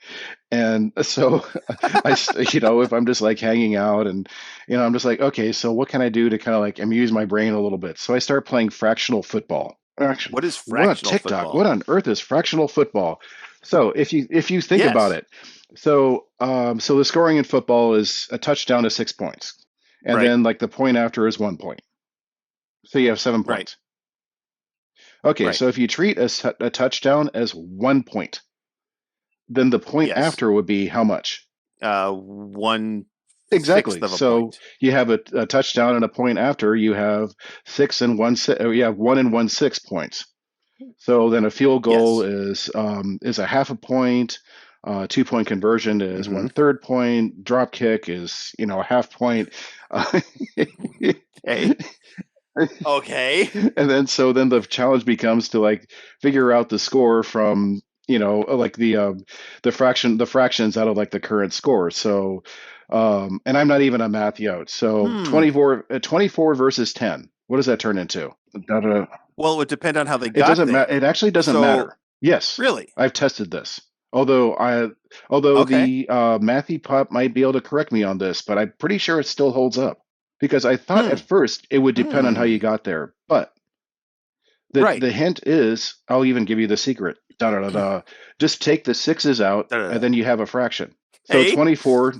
And so if I'm just like hanging out and, I'm just like, okay, so what can I do to kind of like amuse my brain a little bit? So I start playing fractional football. Actually, what is fractional TickTock? Football? What on earth is fractional football? So if you think about it, so the scoring in football is a touchdown is 6 points, and then like the point after is 1 point. So you have 7 points. Okay, so if you treat a touchdown as 1 point, then the point after would be how much? 1/6 exactly. Of a So point. You have a touchdown and a point after. You have 6 and 1/6. You have 1 and 1/6 points. So then a field goal is a half a point. 2-point conversion is 1/3 point. Drop kick is a half point. Okay. And then the challenge becomes to like figure out the score from like the fractions out of like the current score. So and I'm not even a math out. So 24 versus 10. What does that turn into? Well, it would depend on how they got there. It actually doesn't matter. Yes. Really? I've tested this. Although the Matthew Pop might be able to correct me on this, but I'm pretty sure it still holds up. Because I thought at first it would depend on how you got there. But the hint is, I'll even give you the secret. Just take the sixes out, and then you have a fraction. So 24.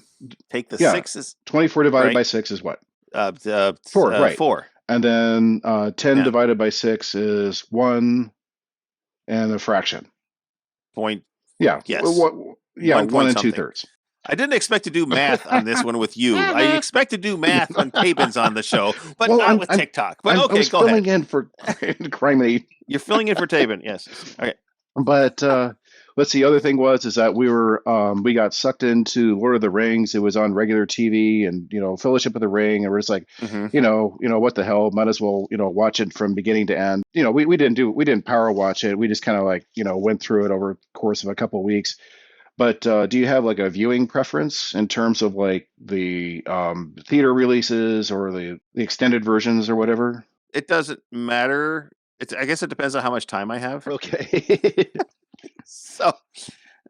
Take the sixes. 24 divided by 6 is what? 4, right. 4. And then 10 divided by 6 is 1 and a fraction. Point. Yeah. Yes. 1 and 2/3. I didn't expect to do math on this one with you. I expect to do math when Tabin's on the show, but not with TickTock. But okay, go ahead. Filling in for Crimey. You're filling in for Tabin, yes. Okay. But let's see. Other thing is that we got sucked into Lord of the Rings. It was on regular TV, and Fellowship of the Ring, and we're just like, what the hell? Might as well watch it from beginning to end. We didn't power watch it. We just kind of like went through it over the course of a couple of weeks. But do you have like a viewing preference in terms of like the theater releases or the extended versions or whatever? It doesn't matter. I guess it depends on how much time I have. Okay. So,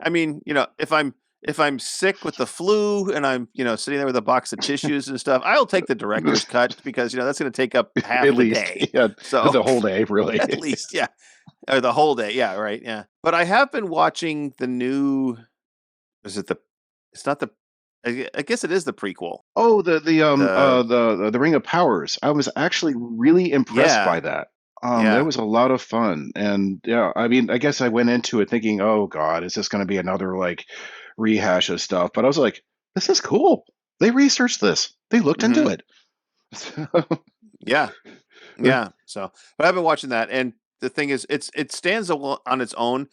I mean, if I'm sick with the flu and I'm, sitting there with a box of tissues and stuff, I'll take the director's cut because, that's going to take up half At the least, day. yeah, So, the whole day, really. at least, yeah. Or the whole day. Yeah, right. Yeah. But I have been watching the new, is it the, it's not the, I guess it is the prequel. Oh, The, the Ring of Powers. I was actually really impressed by yeah. that. That Yeah. was a lot of fun, and yeah, I mean, I guess I went into it thinking, "Oh God, is this going to be another like rehash of stuff?" But I was like, "This is cool. They researched this. They looked into Hmm. it." Yeah. Yeah. So, but I've been watching that, and the thing is, it stands on its own.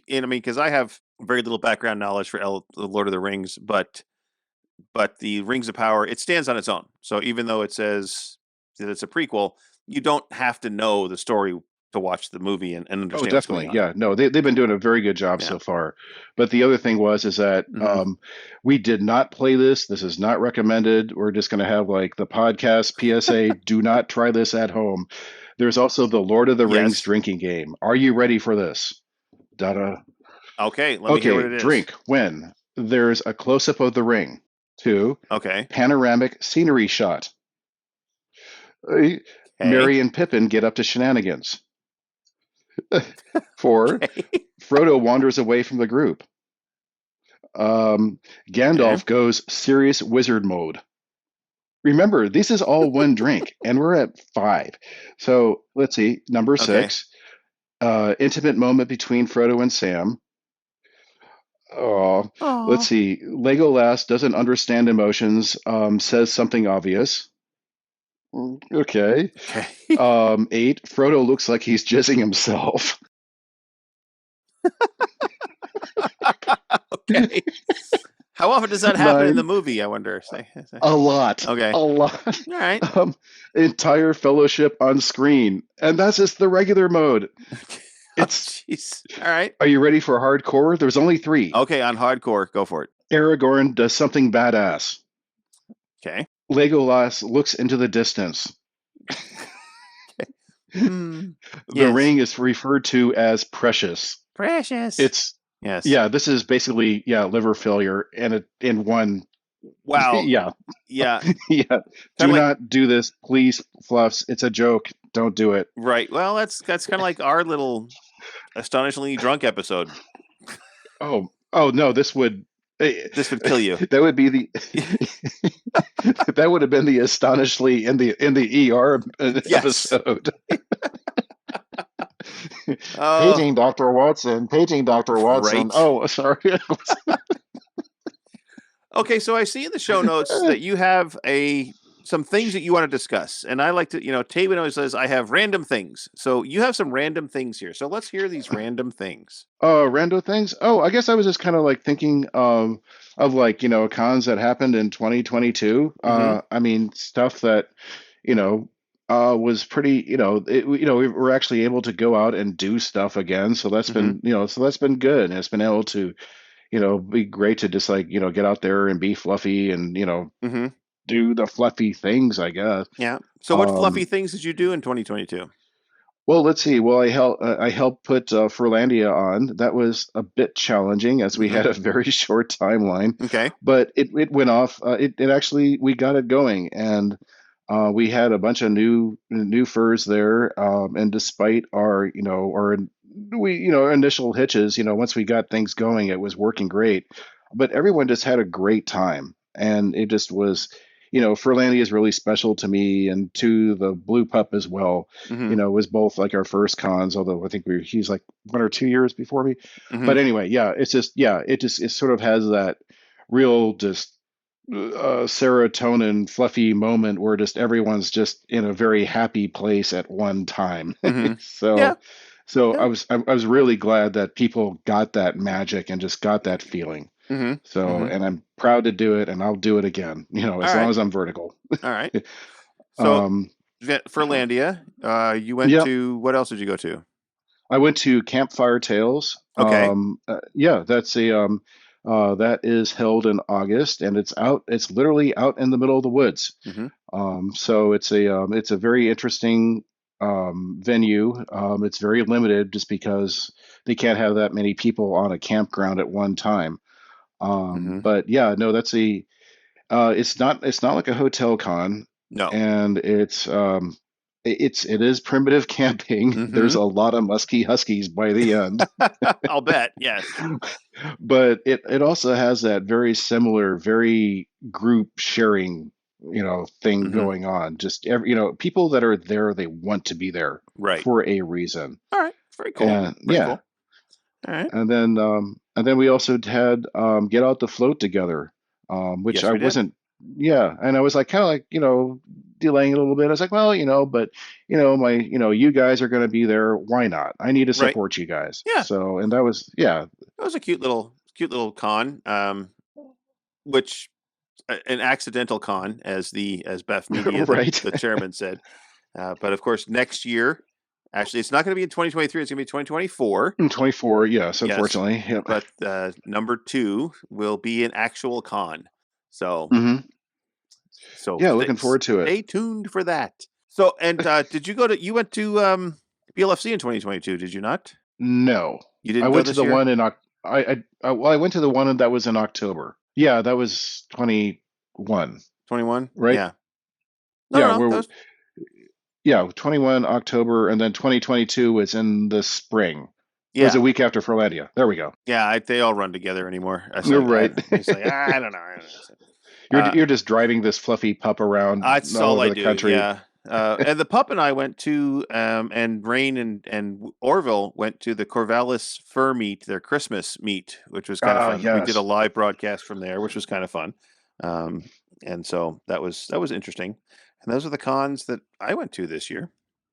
And I mean, because I have very little background knowledge for the Lord of the Rings, but the Rings of Power, it stands on its own. So even though it says that it's a prequel, you don't have to know the story to watch the movie and Oh, understand what's going definitely. on. Yeah. No, they've been doing a very good job Yeah. so far. But the other thing is that Hmm. we did not play this. This is not recommended. We're just going to have like the podcast PSA. Do not try this at home. There's also the Lord of the Rings Yes. drinking game. Are you ready for this? Da-da. Okay. Let me hear what Okay. it is. Drink when there's a close up of the ring. Two, Okay. panoramic scenery shot. Uh, Okay. Merry and Pippin get up to shenanigans. Four, Okay. Frodo wanders away from the group. Um, Okay. Gandalf goes serious wizard mode. Remember, this is all one drink, and we're at five. So let's see. Number Okay. six, intimate moment between Frodo and Sam. Oh, let's Oh. see. Legolas doesn't understand emotions, says something obvious. Okay. Okay. Eight, Frodo looks like he's jizzing himself. Okay. How often does that happen in the Nine, movie? I wonder. Say. a lot, Okay. a lot. All right. Entire fellowship on screen, and that's just the regular mode. Oh, It's. jeez. All right. Are you ready for hardcore? There's only three. Okay. On hardcore, go for it. Aragorn does something badass. Okay. Legolas looks into the distance. Hmm. The Yes. ring is referred to as precious. Precious. It's Yes. yeah. This is basically liver failure and in one. Wow. Yeah, Yeah. yeah. Kind Do of like not do this, please, Fluffs. It's a joke. Don't do it. right. Well, that's kind of like our little astonishingly drunk episode. Oh no. This would. This would kill you. That would be the that would have been the astonishingly in the ER Yes. episode. Oh, Paging Dr. Watson. Paging Dr. Watson. right. Oh, sorry. Okay, so I see in the show notes that you have some things that you want to discuss, and I like to, Taven always says I have random things, so you have some random things here. So let's hear these random things. Rando things. Oh, I guess I was just kind of like thinking of like, cons that happened in 2022. Mm-hmm. I mean, stuff that, you know, was pretty, we were actually able to go out and do stuff again. So that's Mm-hmm. been, so that's been good. And it's been able to, be great to just like, get out there and be fluffy and, Mm-hmm. do the fluffy things, I guess. Yeah. So what fluffy Um, things did you do in 2022? well, let's see. Well, I helped put Furlandia on. That was a bit challenging as we Mm-hmm. had a very short timeline, Okay. but it went off. It actually we got it going, and we had a bunch of new furs there. And despite our initial hitches, once we got things going, it was working great. But everyone just had a great time, and it just was. Furlandia is really special to me and to the Blue Pup as well. Mm-hmm. Was both like our first cons, although I think he's like 1 or 2 years before me. Mm-hmm. But anyway, yeah, it's just it sort of has that real just serotonin fluffy moment where just everyone's just in a very happy place at one time. Mm-hmm. Yeah. so so I Yeah. was I was really glad that people got that magic and just got that feeling. Mm-hmm. So Mm-hmm. and I'm proud to do it and I'll do it again, All as long right. as I'm vertical. All right. So um Furlandia, you went yeah, to what else did you go to? I went to Campfire Tales. Okay. Yeah, that is held in August, and it's literally out in the middle of the woods. Mm-hmm. So it's a very interesting. venue. It's very limited just because they can't have that many people on a campground at one time. But yeah, no, that's it's not like a hotel con, No. and it is primitive camping. There's a lot of musky huskies by the end. I'll bet, yes. But it also has that very similar, very group sharing, thing going on. Just people that are there, they want to be there for a reason. All right, very cool. And very cool. All right. And then we also had Get Out the Float together, which I wasn't. Yeah, and I was like kind of like delaying a little bit. I was like, well, but you guys are going to be there. Why not? I need to support you guys. Yeah. So and that was that was a cute little con, which an accidental con, as Beth Media, the chairman said. But of course, next year. Actually, it's not going to be in 2023. It's going to be 2024. 24, yes, unfortunately. Yes. Yep. But number 2 will be an actual con. So, looking forward to it. Stay tuned for that. So, and you went to BLFC in 2022, did you not? No. You didn't I went to the year? one in I went to the one that was in October. Yeah, that was 21. 21? Right? Yeah. Yeah, 21 October, and then 2022 was in the spring. Yeah. It was a week after Furlandia. There we go. Yeah, they all run together anymore. You're right. It's like, I don't know. You're just driving this fluffy pup around all over the country. Yeah. And the pup and I went to, and Rayne and Orville went to the Corvallis Fur Meet, their Christmas meet, which was kind of fun. Yes. We did a live broadcast from there, which was kind of fun. And so that was interesting. And those are the cons that I went to this year,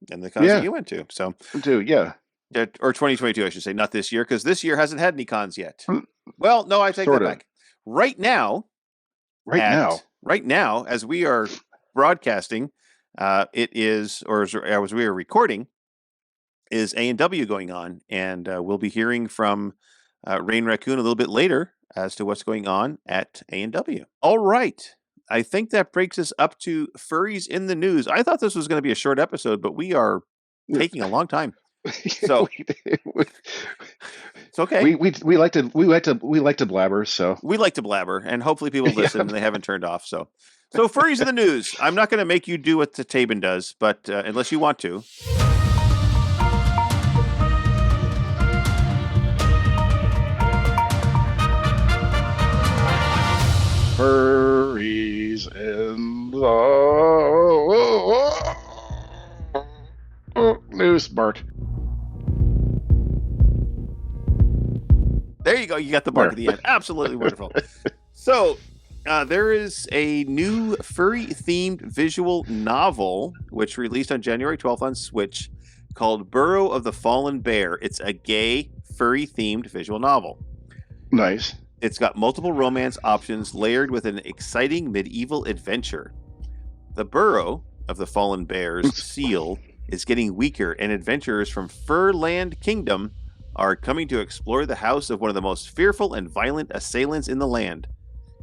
and the cons that you went to. So, or 2022, I should say, not this year, because this year hasn't had any cons yet. Well, no, I take that back. Right now, as we are broadcasting, it is, or as we are recording, is A&W going on, and we'll be hearing from Rayne Raccoon a little bit later as to what's going on at A&W. All right. I think that breaks us up to Furries in the News. I thought this was going to be a short episode, but we are taking a long time. So it's okay. We like to blabber, so we like to blabber, and hopefully people listen and they haven't turned off. So Furries in the News. I'm not going to make you do what the Tabin does, but unless you want to. Furries in the news, Bart. There you go. You got the bark at the end. Absolutely wonderful. So there is a new furry-themed visual novel, which released on January 12th on Switch, called Burrow of the Fallen Bear. It's a gay, furry-themed visual novel. Nice. It's got multiple romance options layered with an exciting medieval adventure. The Burrow of the Fallen Bear's seal is getting weaker, and adventurers from Furland Kingdom are coming to explore the house of one of the most fearful and violent assailants in the land.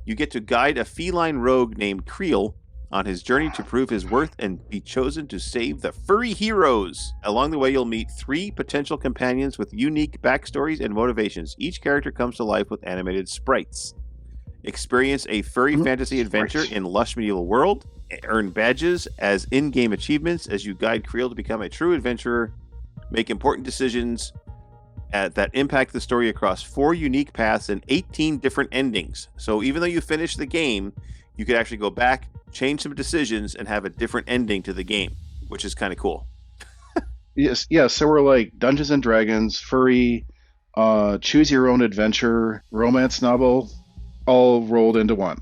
You get to guide a feline rogue named Creel on his journey to prove his worth and be chosen to save the furry heroes. Along the way, you'll meet 3 potential companions with unique backstories and motivations. Each character comes to life with animated sprites. Experience a furry fantasy adventure in lush medieval world. Earn badges as in-game achievements as you guide Creel to become a true adventurer. Make important decisions that impact the story across 4 unique paths and 18 different endings. So even though you finish the game, you could actually go back, change some decisions, and have a different ending to the game, which is kind of cool. Yes. So we're like Dungeons and Dragons, furry, choose your own adventure, romance novel, all rolled into one.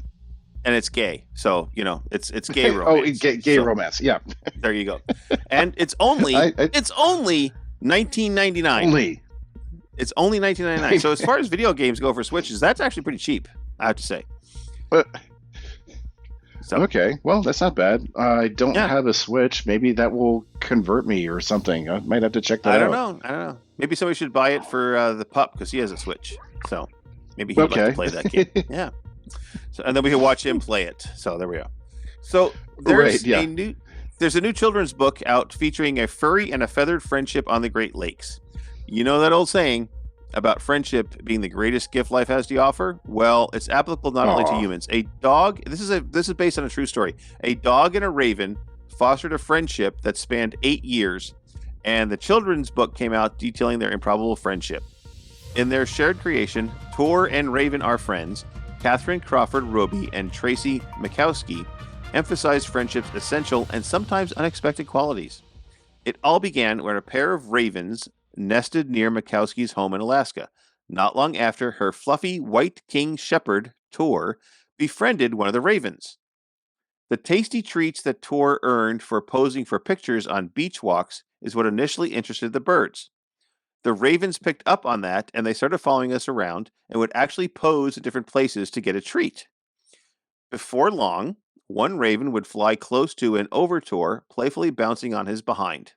And it's gay, so it's gay romance. Gay romance. Yeah. There you go. And it's only $19.99. It's only $19.99. So as far as video games go for Switches, that's actually pretty cheap, I have to say. Okay, well, that's not bad. I don't have a Switch. Maybe that will convert me or something. I might have to check that out. I don't know. Maybe somebody should buy it for the pup because he has a Switch. So maybe he'd like to play that game. Yeah. So, and then we can watch him play it. So there we go. So there's There's a new children's book out featuring a furry and a feathered friendship on the Great Lakes. You know that old saying about friendship being the greatest gift life has to offer? Well, it's applicable not only to humans. A dog, this is based on a true story. A dog and a raven fostered a friendship that spanned 8 years, and the children's book came out detailing their improbable friendship. In their shared creation, Tor and Raven are friends. Catherine Crawford Roby and Tracy Mikowski emphasized friendship's essential and sometimes unexpected qualities. It all began when a pair of ravens nested near Mikowski's home in Alaska. Not long after, her fluffy white king shepherd, Tor, befriended one of the ravens. The tasty treats that Tor earned for posing for pictures on beach walks is what initially interested the birds. The ravens picked up on that, and they started following us around and would actually pose at different places to get a treat. Before long, one raven would fly close to and over Tor, playfully bouncing on his behind.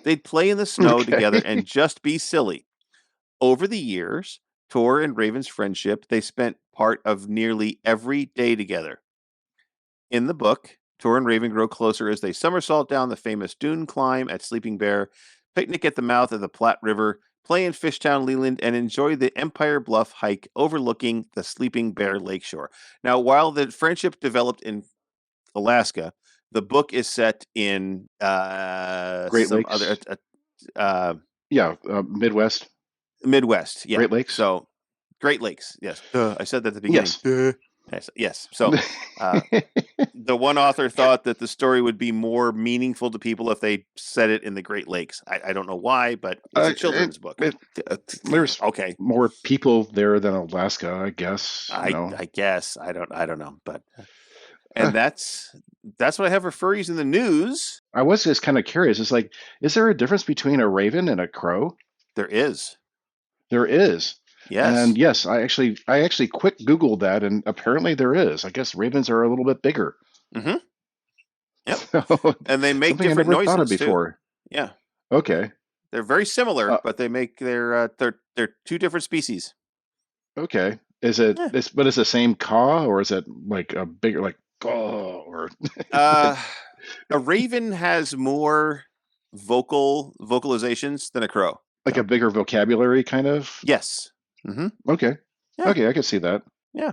They'd play in the snow together and just be silly. Over the years, Tor and Raven's friendship, they spent part of nearly every day together. In the book, Tor and Raven grow closer as they somersault down the famous dune climb at Sleeping Bear, picnic at the mouth of the Platte River, play in Fishtown, Leland, and enjoy the Empire Bluff hike overlooking the Sleeping Bear Lakeshore. Now, while the friendship developed in Alaska, the book is set in Great Lakes. Midwest. Midwest, yeah. Great Lakes. So, Great Lakes, yes. I said that at the beginning. Yes. So, the one author thought that the story would be more meaningful to people if they said it in the Great Lakes. I don't know why, but it's a children's book. There's more people there than Alaska, I guess. I guess I don't know, but and that's what I have for furries in the news. I was just kind of curious. It's like, is there a difference between a raven and a crow? There is. There is. Yes. And yes, I actually quick Googled that, and apparently there is. I guess ravens are a little bit bigger. Mm-hmm. Yep. So, and they make different noises thought of before. Too. Yeah. Okay. They're very similar, but they make they're two different species. Okay. Is it? Yeah. But is it the same caw, or is it like a bigger like caw or? A raven has more vocalizations than a crow. Like a bigger vocabulary, kind of. Yes. Mm-hmm. Okay. Yeah. Okay, I can see that. Yeah.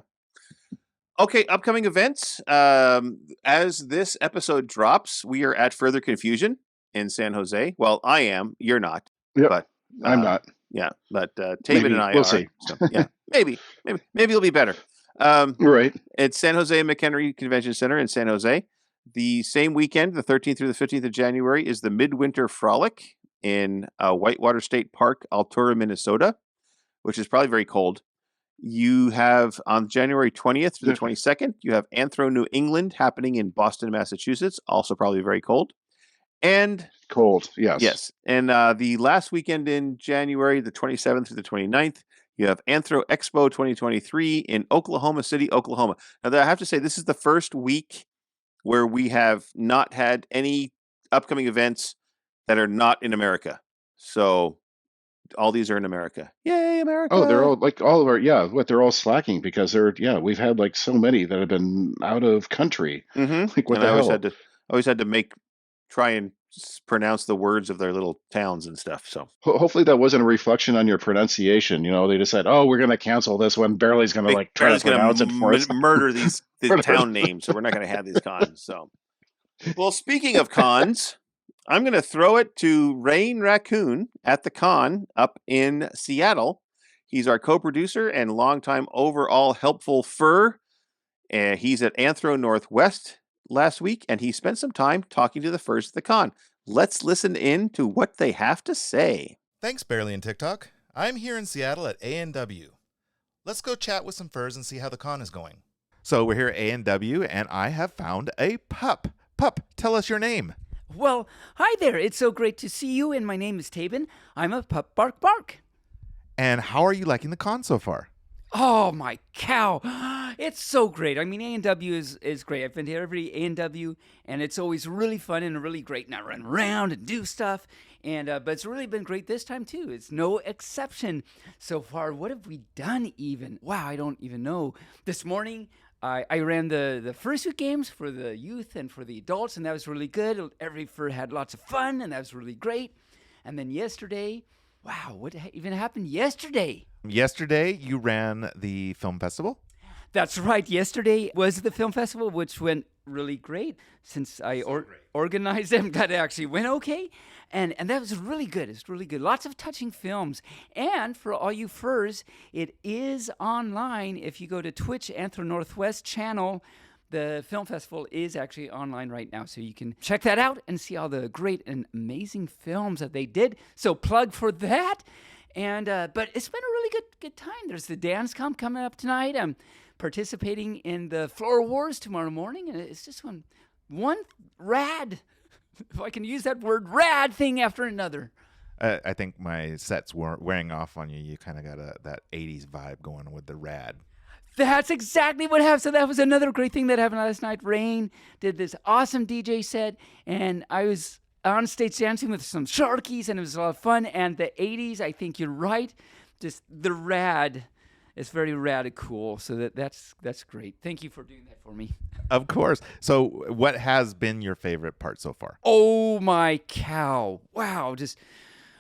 Okay, upcoming events. As this episode drops, we are at Further Confusion in San Jose. Well, I am. You're not. Yep. But I'm not. Yeah, but Taven and I we'll are. See. So, yeah, maybe it'll be better. Right. It's San Jose McHenry Convention Center in San Jose. The same weekend, the 13th through the 15th of January, is the Midwinter Frolic in Whitewater State Park, Altura, Minnesota, which is probably very cold. You have on January 20th to the 22nd, you have Anthro New England happening in Boston, Massachusetts, also probably very cold. And cold, yes. Yes. And the last weekend in January, the 27th through the 29th, you have Anthro Expo 2023 in Oklahoma City, Oklahoma. Now, I have to say, this is the first week where we have not had any upcoming events that are not in America. So all these are in America. Yay, America. Oh, they're all like all of our, they're all slacking because we've had like so many that have been out of country. Mm-hmm. Like what the hell? I always had to try and pronounce the words of their little towns and stuff. So hopefully that wasn't a reflection on your pronunciation. They decided, we're going to cancel this one. Barely's going to try to pronounce it for us. Murder these town names. So we're not going to have these cons. So, well, speaking of cons, I'm going to throw it to Rayne Raccoon at the con up in Seattle. He's our co-producer and longtime overall helpful fur. He's at Anthro Northwest last week, and he spent some time talking to the furs at the con. Let's listen in to what they have to say. Thanks, Barely and TickTock. I'm here in Seattle at A&W. Let's go chat with some furs and see how the con is going. So we're here at A&W, and I have found a pup. Pup, tell us your name. Well, hi there. It's so great to see you, and my name is Taben. I'm a pup bark bark. And how are you liking the con so far? Oh, my cow. It's so great. I mean, A&W is great. I've been to every A&W, and it's always really fun and really great. And I run around and do stuff, and but it's really been great this time, too. It's no exception so far. What have we done even? Wow, I don't even know. This morning, I ran the fursuit games for the youth and for the adults, and that was really good. Every fur had lots of fun, and that was really great. And then yesterday, wow, what even happened yesterday? Yesterday, you ran the film festival? That's right. Yesterday was the film festival, which went really great since I organized them. That actually went okay. And that was really good. It's really good. Lots of touching films. And for all you furs, it is online. If you go to Twitch Anthro Northwest channel, the film festival is actually online right now. So you can check that out and see all the great and amazing films that they did. So plug for that. And but it's been a really good time. There's the dance coming up tonight. I'm participating in the Floor Wars tomorrow morning. And it's just one rad, if I can use that word, rad thing after another. I think my set's wearing off on you. You kind of got that 80s vibe going with the rad. That's exactly what happened. So that was another great thing that happened last night. Rayne did this awesome DJ set, and I was on stage dancing with some Sharkies, and it was a lot of fun. And the 80s, I think you're right. Just the rad. It's very radical. So that's great. Thank you for doing that for me. Of course. So what has been your favorite part so far? Oh, my cow. Wow. Just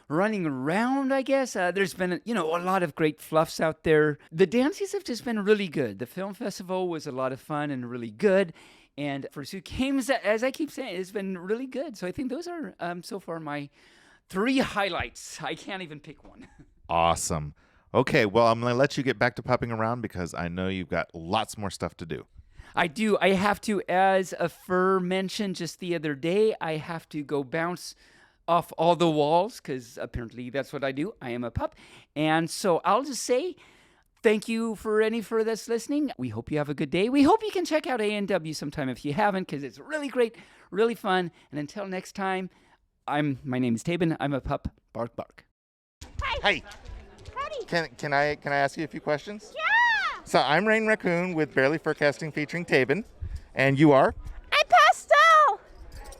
running around, I guess. There's been, a lot of great fluffs out there. The dances have just been really good. The film festival was a lot of fun and really good. And Fursuit Games, as I keep saying, it's been really good. So I think those are so far my 3 highlights. I can't even pick one. Awesome. Okay, well, I'm going to let you get back to popping around because I know you've got lots more stuff to do. I do. I have to, as a fur mentioned just the other day, I have to go bounce off all the walls because apparently that's what I do. I am a pup. And so I'll just say thank you for any fur that's listening. We hope you have a good day. We hope you can check out ANW sometime if you haven't because it's really great, really fun. And until next time, my name is Tabin. I'm a pup. Bark, bark. Hi. Can I ask you a few questions? Yeah! So I'm Rayne Raccoon with Barely Furcasting featuring Tabin. And you are? I'm Pastel!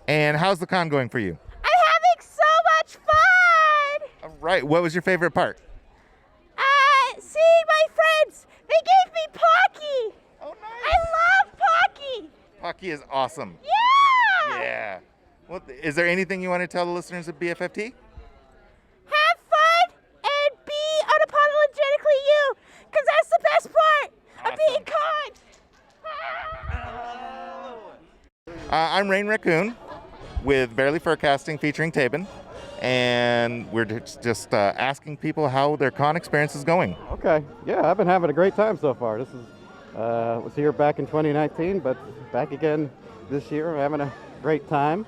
And how's the con going for you? I'm having so much fun! All right. What was your favorite part? Seeing my friends. They gave me Pocky! Oh, nice. I love Pocky! Pocky is awesome. Yeah! Yeah. Well, is there anything you want to tell the listeners of BFFT? Have fun and be unapologetically you, because that's the best part of being caught. I'm Rayne Raccoon with Barely Furcasting featuring Tabin, and we're just asking people how their con experience is going. Okay, yeah, I've been having a great time so far. This is was here back in 2019, but back again this year. I'm having a great time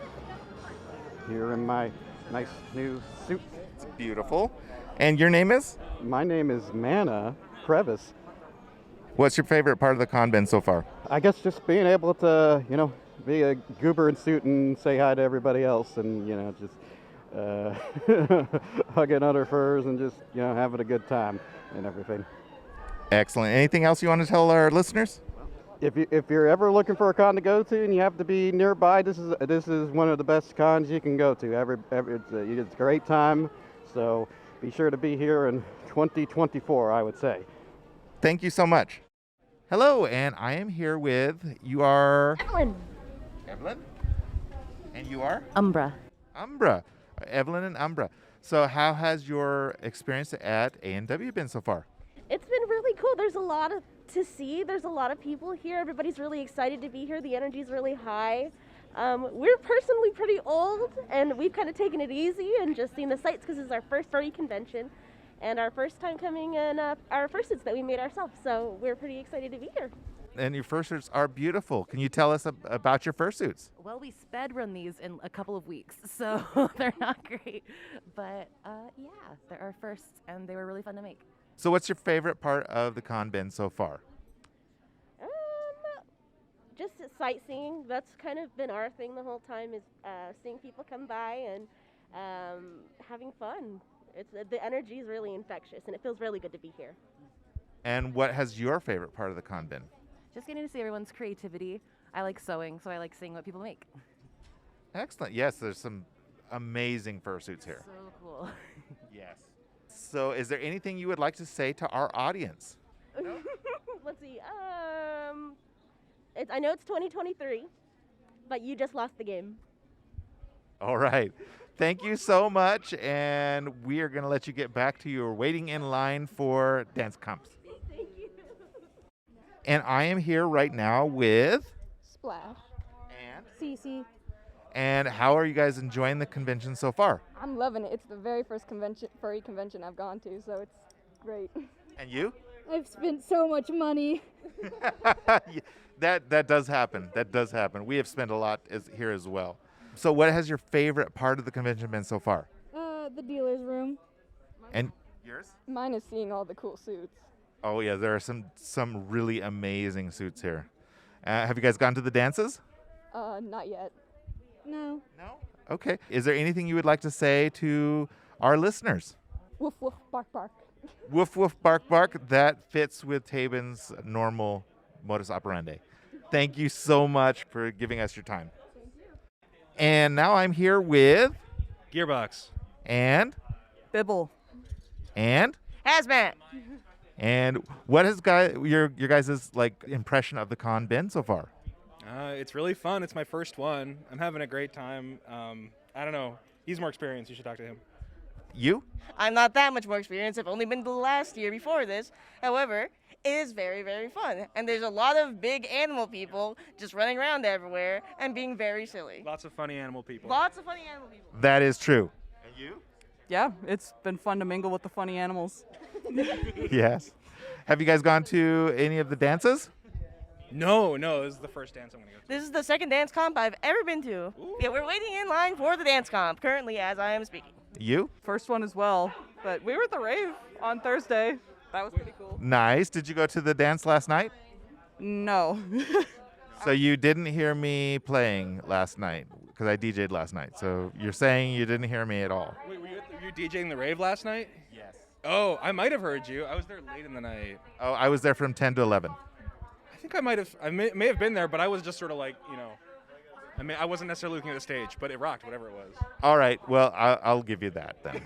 here in my nice new suit. It's beautiful. And your name is? My name is Mana Crevice. What's your favorite part of the con been so far? I guess just being able to, be a goober in suit and say hi to everybody else and, just hugging other furs and just, having a good time and everything. Excellent. Anything else you want to tell our listeners? If you're ever looking for a con to go to and you have to be nearby, this is one of the best cons you can go to. It's a great time, so be sure to be here in 2024, I would say. Thank you so much. Hello, and I am here with, you are? Evelyn. Evelyn? And you are? Umbra. Umbra. Evelyn and Umbra. So how has your experience at A&W been so far? It's been really cool. There's a lot to see. There's a lot of people here. Everybody's really excited to be here. The energy's really high. We're personally pretty old, and we've kind of taken it easy and just seen the sights because it's our first furry convention and our first time coming in our fursuits that we made ourselves. So we're pretty excited to be here. And your fursuits are beautiful. Can you tell us about your fursuits? Well, we sped run these in a couple of weeks, so they're not great. But yeah, they're our first, and they were really fun to make. So what's your favorite part of the con been so far? Just sightseeing. That's kind of been our thing the whole time is seeing people come by and having fun. The energy is really infectious, and it feels really good to be here. And what has your favorite part of the con been? Just getting to see everyone's creativity. I like sewing, so I like seeing what people make. Excellent. Yes, there's some amazing fursuits here. So cool. Yes. So is there anything you would like to say to our audience? Let's see. I know it's 2023, but you just lost the game. All right. Thank you so much, and we are going to let you get back to your waiting in line for dance comps. Thank you. And I am here right now with Splash. And Cece. And how are you guys enjoying the convention so far? I'm loving it. It's the very first furry convention I've gone to, so it's great. And you? I've spent so much money. That does happen. That does happen. We have spent a lot here as well. So what has your favorite part of the convention been so far? The dealer's room. And yours? Mine is seeing all the cool suits. Oh yeah, there are some really amazing suits here. Have you guys gone to the dances? Not yet. No. No? Okay. Is there anything you would like to say to our listeners? Woof woof bark bark. Woof woof bark bark. That fits with Tabin's normal modus operandi. Thank you so much for giving us your time. And now I'm here with Gearbox and Bibble. and Hazmat. and what has your guys' like impression of the con been so far? It's really fun. It's my first one. I'm having a great time. I don't know. He's more experienced. You should talk to him. You? I'm not that much more experienced. I've only been to the last year before this. However, it is very, very fun. And there's a lot of big animal people just running around everywhere and being very silly. Lots of funny animal people. Lots of funny animal people. That is true. And you? Yeah, it's been fun to mingle with the funny animals. Yes. Have you guys gone to any of the dances? No, this is the first dance I'm going to go to. This is the second dance comp I've ever been to. Ooh. Yeah, we're waiting in line for the dance comp currently as I am speaking. You? First one as well, but we were at the rave on Thursday. That was pretty cool. Nice. Did you go to the dance last night? No. So you didn't hear me playing last night because I DJ'd last night. So you're saying you didn't hear me at all? Wait, were you DJing the rave last night? Yes. Oh, I might have heard you. I was there late in the night. Oh, I was there from 10 to 11. I think I may have been there, but I was just sort of like, I wasn't necessarily looking at the stage, but it rocked, whatever it was. All right. Well, I'll give you that then.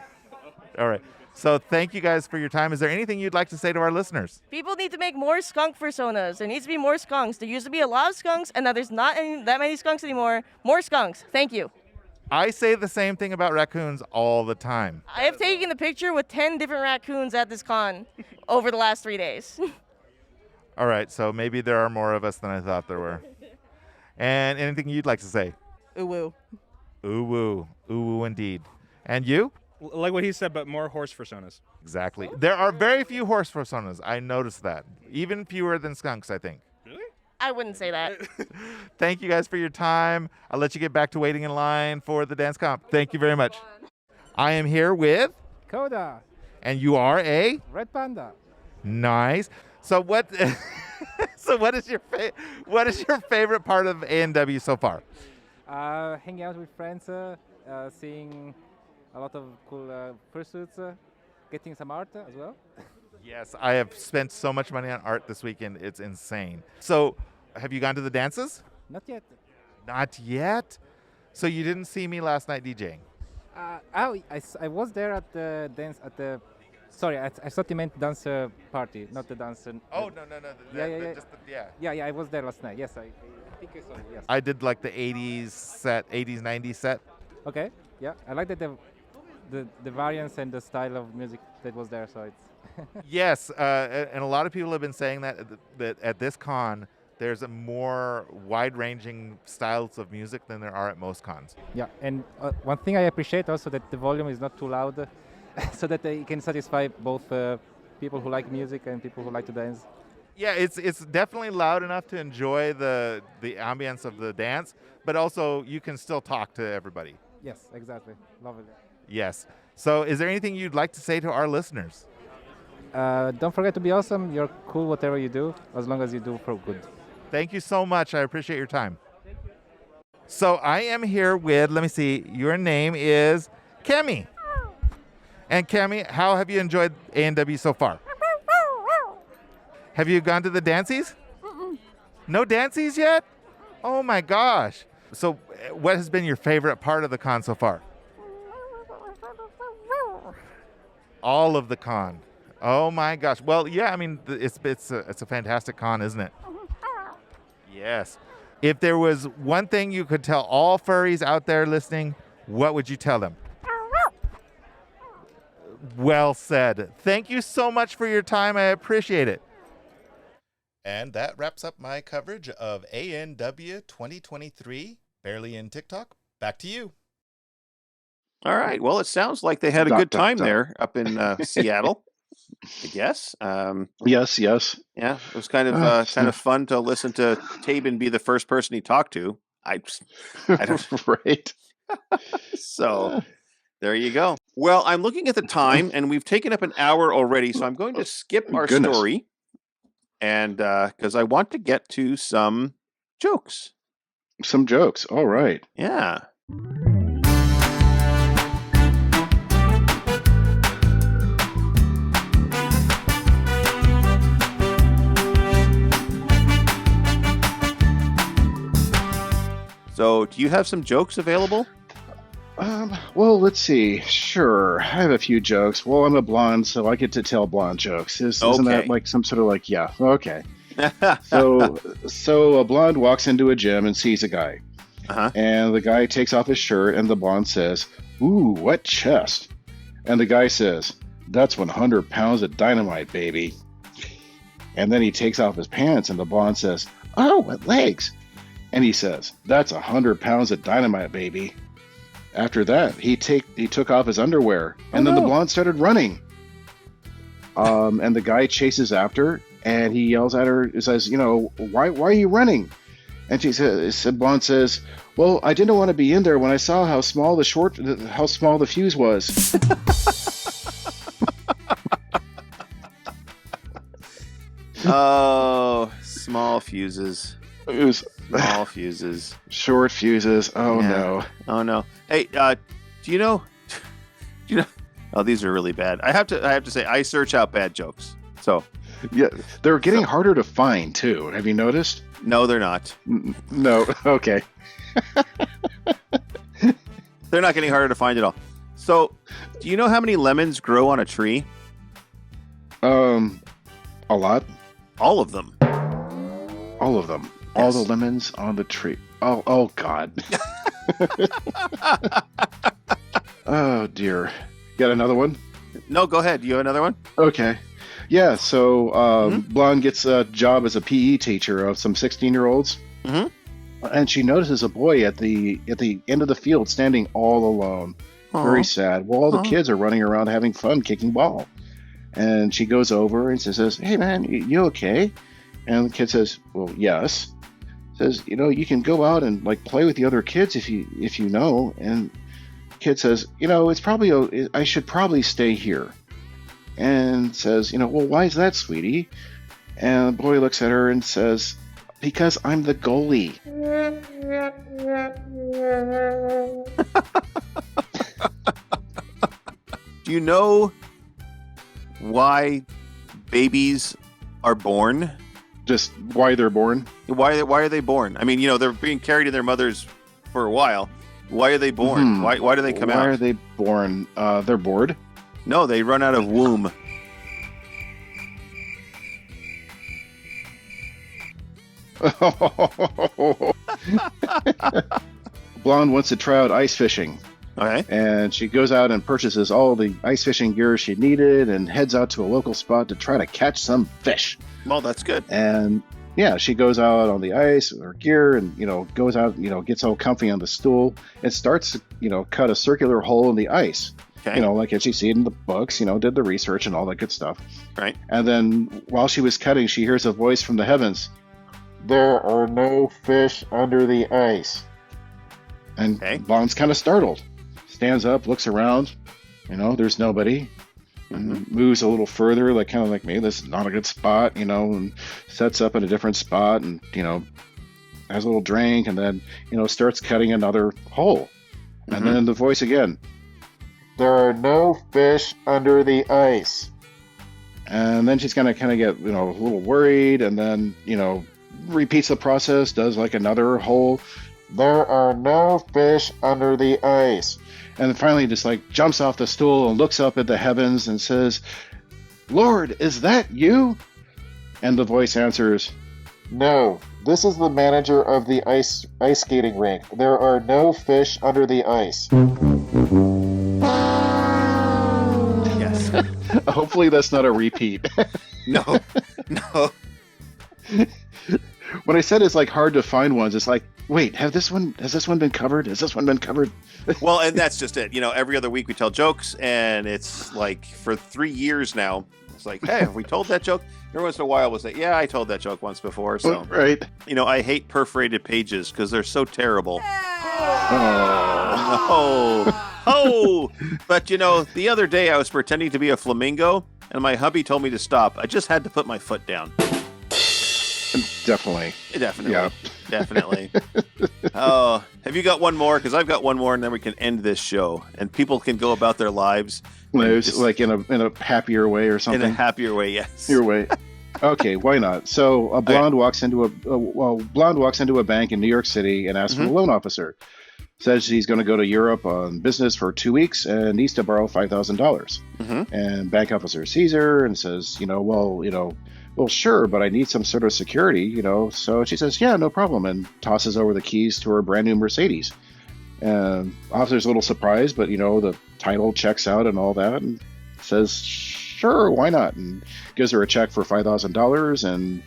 All right. So thank you guys for your time. Is there anything you'd like to say to our listeners? People need to make more skunk personas. There needs to be more skunks. There used to be a lot of skunks, and now there's not that many skunks anymore. More skunks. Thank you. I say the same thing about raccoons all the time. I have taken a picture with 10 different raccoons at this con over the last 3 days. All right. So maybe there are more of us than I thought there were. And anything you'd like to say? Ooh woo. Ooh woo. Ooh woo indeed. And you? Like what he said, but more horse personas. Exactly. There are very few horse personas. I noticed that. Even fewer than skunks, I think. Really? I wouldn't say that. Thank you guys for your time. I'll let you get back to waiting in line for the dance comp. Thank you very much. I am here with Coda. And you are a Red Panda. Nice. So what what is your favorite part of A&W so far? Hanging out with friends, seeing a lot of cool fursuits, getting some art as well. Yes, I have spent so much money on art this weekend. It's insane. So, have you gone to the dances? Not yet. Not yet? So you didn't see me last night DJing? I was there at the dance at the. Sorry, I thought you meant dancer party, not the dancer. Oh no! Yeah, I was there last night. Yes, I think I saw it. Yes. I did like the 80s 90s set. Okay. Yeah, I like that the variance and the style of music that was there. So it's. Yes, and a lot of people have been saying that at this con there's a more wide-ranging styles of music than there are at most cons. Yeah, and one thing I appreciate also that the volume is not too loud, so that it can satisfy both people who like music and people who like to dance. Yeah, it's definitely loud enough to enjoy the ambience of the dance, but also you can still talk to everybody. Yes, exactly. Lovely. Yes. So is there anything you'd like to say to our listeners? Don't forget to be awesome. You're cool whatever you do, as long as you do for good. Thank you so much. I appreciate your time. So I am here with, let me see, your name is Kemi. And Kemi, how have you enjoyed A&W so far? Have you gone to the dances? No dances yet? Oh my gosh. So what has been your favorite part of the con so far? All of the con. Oh my gosh. Well, yeah, I mean, it's a fantastic con, isn't it? Yes. If there was one thing you could tell all furries out there listening, what would you tell them? Well said. Thank you so much for your time. I appreciate it. And that wraps up my coverage of ANW 2023. Barely in TickTock. Back to you. All right. Well, it sounds like they had a good time there up in Seattle, I guess. Yes. Yeah, it was kind of fun to listen to Tabin be the first person he talked to. I don't right. So there you go. Well, I'm looking at the time, and we've taken up an hour already, so I'm going to skip our story, and because I want to get to some jokes. Some jokes. All right. Yeah. So, do you have some jokes available? Well, let's see. Sure, I have a few jokes. Well, I'm a blonde, so I get to tell blonde jokes. Isn't that like some sort of like, yeah, okay. So a blonde walks into a gym and sees a guy. And the guy takes off his shirt, and the blonde says, "Ooh, what chest?" And the guy says, "That's 100 pounds of dynamite, baby." And then he takes off his pants, and the blonde says, "Oh, what legs?" And he says, "That's 100 pounds of dynamite, baby." After that, he took off his underwear, and then the blonde started running. And the guy chases after, and he yells at her, says, why are you running? And blonde says, "Well, I didn't want to be in there when I saw how small the fuse was." Oh, small fuses. It was small fuses. Short fuses. Oh, yeah. No. Oh, no. Hey, do you know? Oh, these are really bad. I have to say, I search out bad jokes. So, yeah, they're getting harder to find too. Have you noticed? No, they're not. No. Okay. They're not getting harder to find at all. So, do you know how many lemons grow on a tree? A lot. All of them. All of them. Yes. All the lemons on the tree. Oh God. Oh dear. Got another one? No, go ahead. You have another one? Okay. Yeah. So blonde gets a job as a PE teacher of some 16-year-olds, and she notices a boy at the end of the field standing all alone. Aww. Very sad. Well, all the kids are running around having fun kicking ball, and she goes over and says, "Hey man, you okay?" And the kid says, "Well, yes." Says, "You can go out and like play with the other kids if you know." And kid says, "It's probably I should probably stay here." And says, "Well, why is that, sweetie?" And the boy looks at her and says, "Because I'm the goalie." Do you know why babies are born? Just why they're born? Why are they born? I mean, they're being carried in their mothers for a while. Why are they born? Why do they come out? Why are they born? They're bored? No, they run out of womb. Blonde wants to try out ice fishing. Okay. And she goes out and purchases all the ice fishing gear she needed and heads out to a local spot to try to catch some fish. Well, that's good. And yeah, she goes out on the ice with her gear and, goes out, gets all comfy on the stool and starts to, cut a circular hole in the ice. Okay. Like as you see it in the books, did the research and all that good stuff. Right. And then while she was cutting, she hears a voice from the heavens. "There are no fish under the ice." And Blonde's kind of startled. Stands up, looks around, there's nobody. And moves a little further, kind of like, maybe this is not a good spot, and sets up in a different spot and, has a little drink and then, starts cutting another hole. And then the voice again, "There are no fish under the ice." And then she's going to kind of get, a little worried and then, repeats the process, does like another hole. "There are no fish under the ice." And then finally just jumps off the stool and looks up at the heavens and says, "Lord, is that you?" And the voice answers, "No, This is the manager of the ice skating rink. There are no fish under the ice. Yes. Hopefully that's not a repeat. No. When I said it's like hard to find ones, it's like, wait, has this one been covered? Has this one been covered? Well, and that's just it. Every other week we tell jokes, and it's like for 3 years now. It's like, hey, have we told that joke? Every once in a while we'll say, yeah, I told that joke once before. So, right. I hate perforated pages because they're so terrible. Oh. But, the other day I was pretending to be a flamingo, and my hubby told me to stop. I just had to put my foot down. Definitely. Yeah. Definitely. Oh, have you got one more? Because I've got one more, and then we can end this show, and people can go about their lives. Like in a happier way or something. In a happier way, yes. Your way. Okay, why not? So a blonde walks into a bank in New York City and asks for a loan officer. Says she's going to go to Europe on business for 2 weeks and needs to borrow $5,000. And bank officer sees her and says, well, sure, but I need some sort of security, So she says, yeah, no problem, and tosses over the keys to her brand new Mercedes. And officer's a little surprised, but the title checks out and all that, and says, sure, why not? And gives her a check for $5,000, and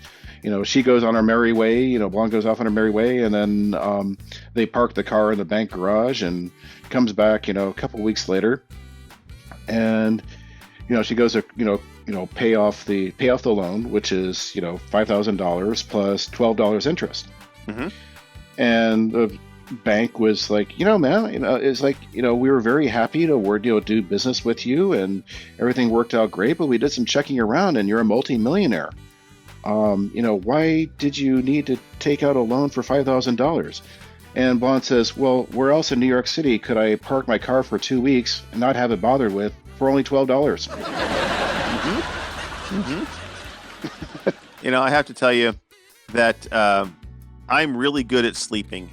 she goes on her merry way. Blonde goes off on her merry way, and then they park the car in the bank garage, and comes back, a couple weeks later, and she goes to pay off the loan, which is $5,000 plus $12 interest. And the bank was like, man, it's like, we were very happy to do business with you, and everything worked out great, but we did some checking around, and you're a multi-millionaire. Why did you need to take out a loan for $5,000? And Blonde says, well, where else in New York City could I park my car for 2 weeks and not have it bothered with for only $12? I have to tell you that I'm really good at sleeping.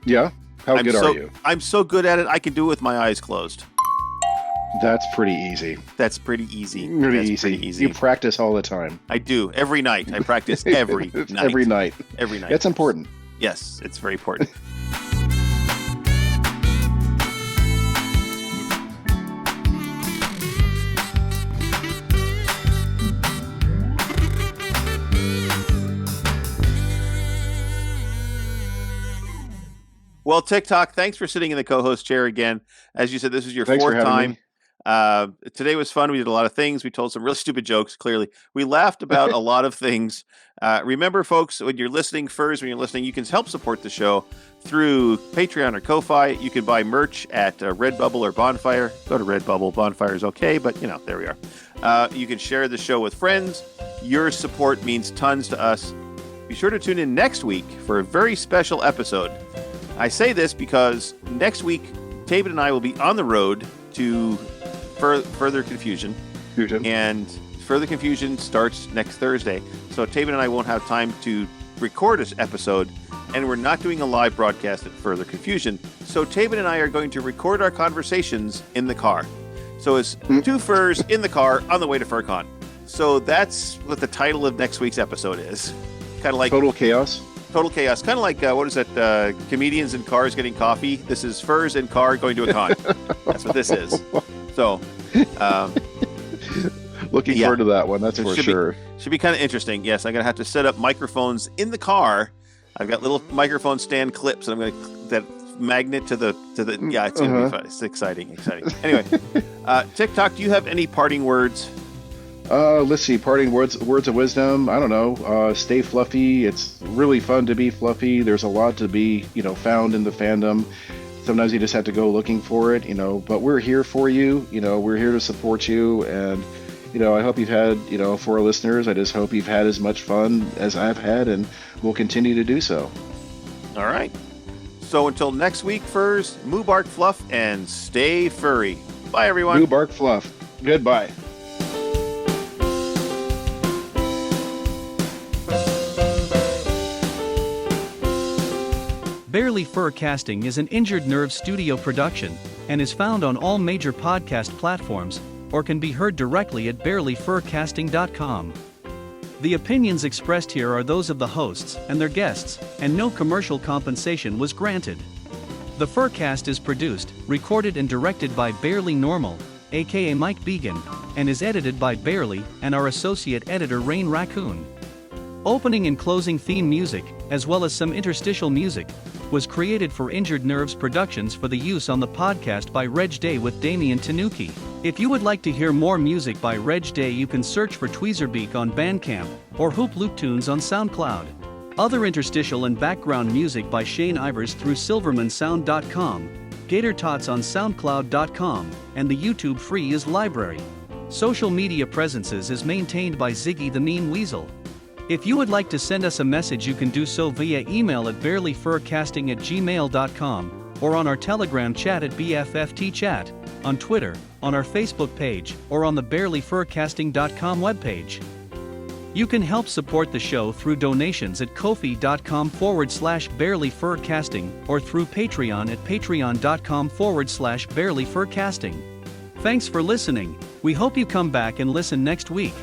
Yeah? How good are you? I'm so good at it, I can do it with my eyes closed. That's pretty easy. Pretty easy. You practice all the time. I do. Every night. I practice every night. Every night. That's important. Yes, it's very important. Well, TickTock, thanks for sitting in the co-host chair again. As you said, this is your fourth time. Today was fun. We did a lot of things. We told some really stupid jokes, clearly. We laughed about a lot of things. Remember, folks, when you're listening, you can help support the show through Patreon or Ko-Fi. You can buy merch at Redbubble or Bonfire. Go to Redbubble. Bonfire is okay, but, there we are. You can share the show with friends. Your support means tons to us. Be sure to tune in next week for a very special episode. I say this because next week, Taven and I will be on the road to Further Confusion. And Further Confusion starts next Thursday. So Taven and I won't have time to record this episode, and we're not doing a live broadcast at Further Confusion. So Taven and I are going to record our conversations in the car. So it's two furs in the car on the way to FurCon. So that's what the title of next week's episode is. Kind of like Total Chaos. Total chaos. Kind of like, what is that? Comedians in cars getting coffee. This is furs in car going to a con. That's what this is. So, looking forward to that one. That's for sure. Should be kind of interesting. Yes, I'm going to have to set up microphones in the car. I've got little microphone stand clips, and I'm going to that magnet to the. Yeah, it's going to be fun. It's exciting. Anyway, TickTock, do you have any parting words? Let's see, parting words of wisdom. I don't know. Stay fluffy. It's really fun to be fluffy. There's a lot to be, found in the fandom. Sometimes you just have to go looking for it, but we're here for you. We're here to support you. And, I hope you've had, for our listeners, I just hope you've had as much fun as I've had, and we'll continue to do so. All right. So until next week, furs, Moobarkfluff, and stay furry. Bye, everyone. Moobarkfluff. Goodbye. Barely Furcasting is an Injured Nerve studio production and is found on all major podcast platforms or can be heard directly at barelyfurcasting.com. The opinions expressed here are those of the hosts and their guests, and no commercial compensation was granted. The Furcast is produced, recorded and directed by Barely Normal, aka Mike Began, and is edited by Barely and our associate editor Rayne Raccoon. Opening and closing theme music, as well as some interstitial music, was created for Injured Nerves Productions for the use on the podcast by Reg Day with Damian Tanuki. If you would like to hear more music by Reg Day, you can search for Tweezerbeak on Bandcamp or Hoop Loop Tunes on SoundCloud. Other interstitial and background music by Shane Ivers through silvermansound.com, Gator Tots on soundcloud.com, and the YouTube Free is Library. Social media presences is maintained by Ziggy the Mean Weasel. If you would like to send us a message, you can do so via email at barelyfurcasting@gmail.com, or on our Telegram chat at BFFTchat, on Twitter, on our Facebook page, or on the barelyfurcasting.com webpage. You can help support the show through donations at ko-fi.com/barelyfurcasting or through Patreon at patreon.com/barelyfurcasting. Thanks for listening. We hope you come back and listen next week.